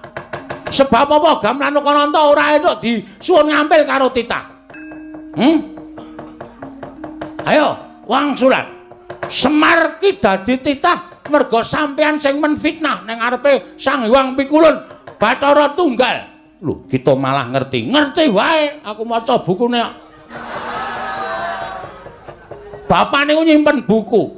Sebab apa gamelan Lokananta ora entuk disuwun ngampil karo titah? Ayo, wangsulan. Semar ki dadi titah merga sampean sing menfitnah ning ngarepe Sang Hyang Pikulun Bathara Tunggal. Lho, kita malah ngerti. Ngerti wae, aku maca bukune kok. Bapak niku nyimpen buku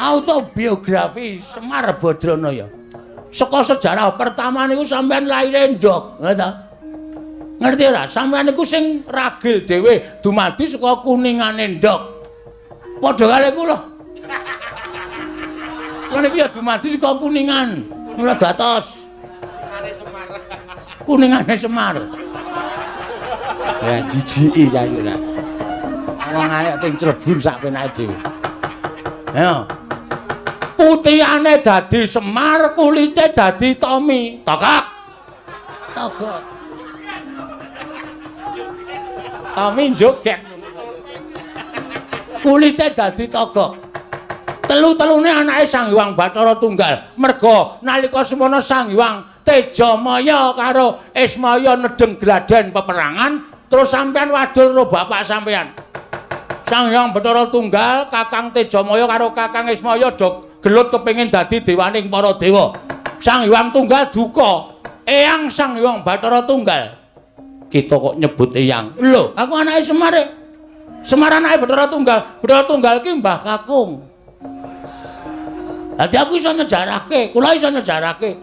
autobiografi Semar Badranaya. Saka sejarah pertama niku sampean laire ndok, ngerti ora? Sampean niku sing ragil dhewe dumadi saka kuningane ndok. Padha kali kula. Kula niki ya dumadi saka kuningan. Ora datos. Kuningane Semar. Ya jijiki saiki ora. Wong arek ting Cirebon sak penake dhewe. Ayo. Putihane dadi Semar, kulite dadi Tomi. Tokok. Tomi joget. Kulite dadi Togok. Telu-telune anake Sang Hyang Bathara Tunggal. Merga nalika semana Sang Hyang Tejamaya karo Ismaya nedeng gladen peperangan, terus sampean wadul karo bapak sampean. Sang Hyang Bathara Tunggal, Kakang Tejamaya karo Kakang Ismaya do gelut kepengin dadi dewaning para dewa. Sang Hyang Tunggal duka. Eyang Sang Hyang Bathara Tunggal. Kita kok nyebut eyang. Lho, aku anake Semar. Semar anake Bathara Tunggal. Bathara Tunggal ki Mbah Kakung. Dadi aku iso nyejarahke, kula iso nyejarahke.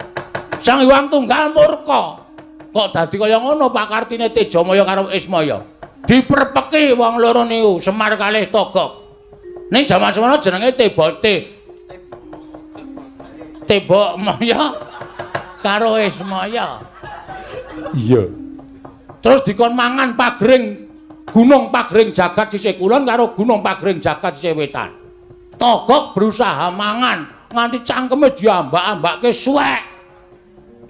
Sang Hyang Tunggal murka. Kok dadi kaya ngono pakartine Tejamaya karo Ismaya. diperpeki wong loro niku Semar kalih Togok. Ning jaman semono jenenge Tebok Maya karo Ismaya. Iya. Terus dikon mangan pagring Gunung Pagring Jagat sisih kulon karo Gunung Pagring Jagat sisih wetan. Togok berusaha mangan nganti cangkeme diambak-ambakke suwek.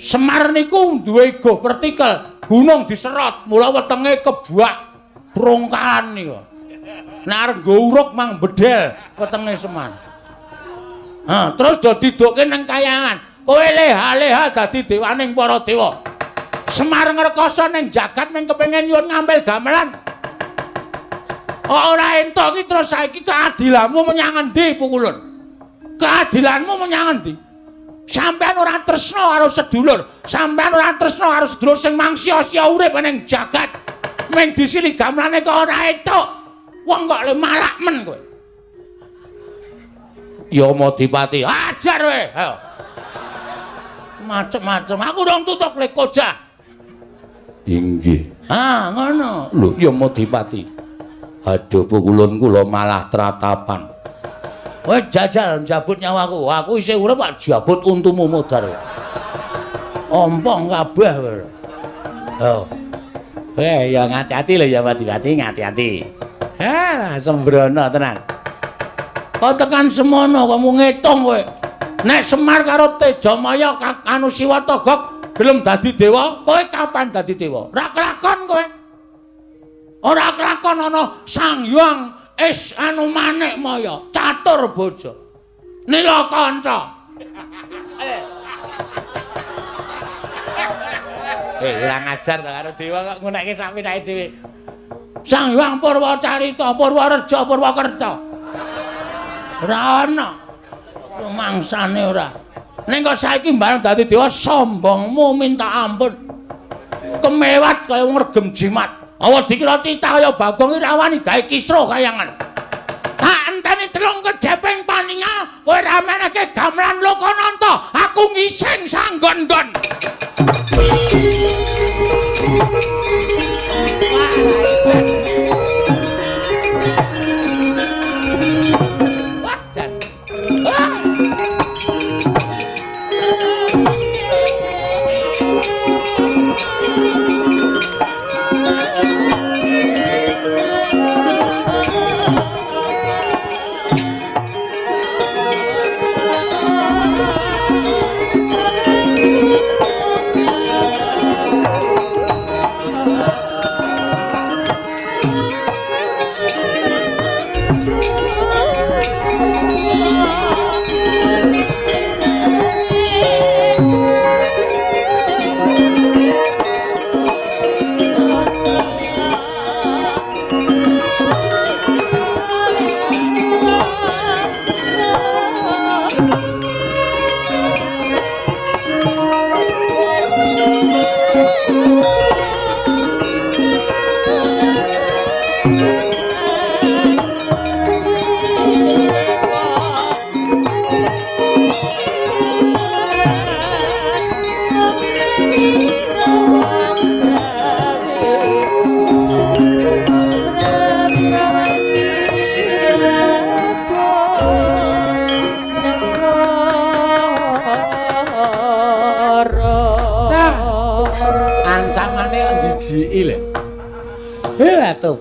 Semar niku duwe go partikel, gunung diserot, mula wetenge kebuak prongkalan niku. Nek arep nggo uruk mang bedel wetenge Semar. Terus do didukke nang kayangan. Kowe leha-leha dadi dewaning para dewa. Semar ngrekoso ning jagat ning kepengin nyuwun ngambil gamelan. Ora entuk iki terus saiki keadilanmu menyang endi Pukulun? Keadilanmu menyang endi? Sampeyan ora tresna karo sedulur, sampeyan ora tresna karo sedulur sing mangsia-sia urip ning jagat. Ming disili gamelane kok ora entuk. Wong kok le malak men kowe. Ya Madipati, ajar kowe. Ayo. Macem-macem aku dong tutuk le koja. Inggih. Ngono. Lho, ya Madipati. Aduh Pukulun kula malah tratapan. Kowe jajal njabut nyawaku. Aku isih urip kok jabut untumu modar. Ompong kabeh kowe. Oh. Ya ngati-ati lho ya Madipati, ngati-ati. Sembrono tenan. Kok tekan semono kok mung ngitung kowe. Nek Semar karo Tejamaya anu Siwa Togok gelem dadi dewa, kowe kapan dadi dewa? Ora kelakon kowe. Ora kelakon ana Sang Hyang anu Manik Maya, catur bojo. Nilakanca. Ora ngajar to karo dewa kok ngunekke sak pinake dhewe. Sang Hyang Purwacarita, Purwareja, Purwakerta. Ora ana. Mangsane ora. Ning kok saiki mbareng dadi dewa sombongmu minta ampun. Kemewat kaya wong regem jimat. Awa dikira titah kaya Bagong Irawani gawe kisruh kayangan. Tak enteni telung kedheping paningal, kowe ra meneke gamelan Lokananta, aku ngising sanggon-gon. Wajan.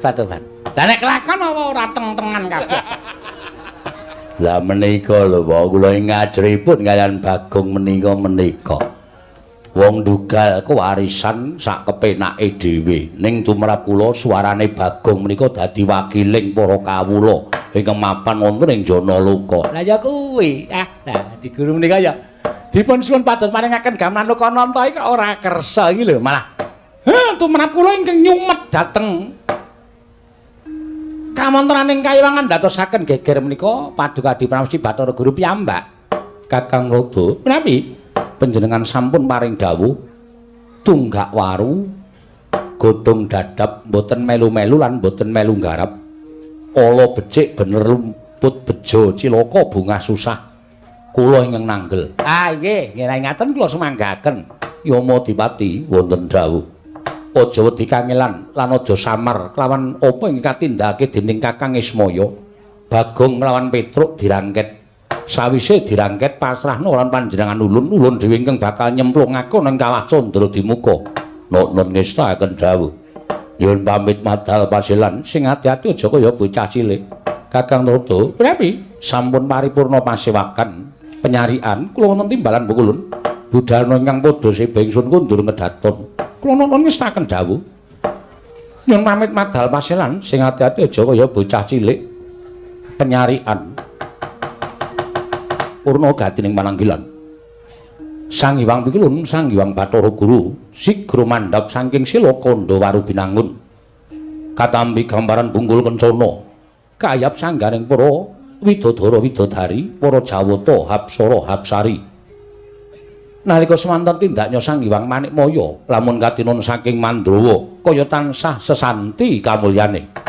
Tobat. Lah nek kelakon apa ora teng-tengan kabeh. Lah menika lho kula ngajaripun kalian Bagong menika. Wong dugal kewarisan sak kepenake dhewe. Ning tumrap kula suarane Bagong menika dadi wakiling para kawula ingkang mapan wonten ing Janaloka. Lah ya kuwi. Nah di guru menika ya dipun suwun pados maringaken gamelan Lokananta iki ora kersa iki lho malah. Tumrap kula ingkang nyumet dhateng kamontraning kayiwangan ndadosaken geger menika paduka Dipramesti Bathara Guru piyambak. Kakang Rada, menawi panjenengan sampun paring dawuh tunggak waru godhong dadap mboten melu-melu lan mboten melu nggarap. Ala becik bener lumput bejo cilaka bungah susah. Kula ingkang nanggel. Nggih, ngaten kula semanggaken. Ya Madipati wonten dawuh. aja wedi kangelan lan aja samar kelawan apa ing katindakake dening Kakang Ismaya. Bagong lawan Petruk dirangket. Sawise dirangket pasrahna lan panjenengan ulun dhewe ingkang bakal nyemplungake nang kawah Candra Dimuka. Nun ngestaken dawuh. Nyuwun pamit madal pasilan sing ati-ati aja kaya bocah cilik. Kakang Narada, prapi sampun paripurna pasewakan penyarian kula wonten timbalan Pukulun. Budalna ingkang padha seba ingsun kundur ngedaton. Kula nun ngestaken dawuh. Nyuwun pamit madal pasilan sing ati-ati aja kaya bocah cilik. Penyarian Purna gatining pananggilan. Sang Hyang Pikulun, Sang Hyang Bathara Guru, sigra mandhap saking sila kandha waru binangun. Katampi gambaran Bungkul Kencana, kayap sanggaring para widodara widodari, para Jawata, Hapsara, Hapsari. Nalika semanten tindaknya Sang Hyang Manikmaya, lamun katinun saking Mandrawa, kaya tansah sesanti kamulyane.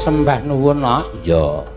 Sembah nuwun, Nak. Ya.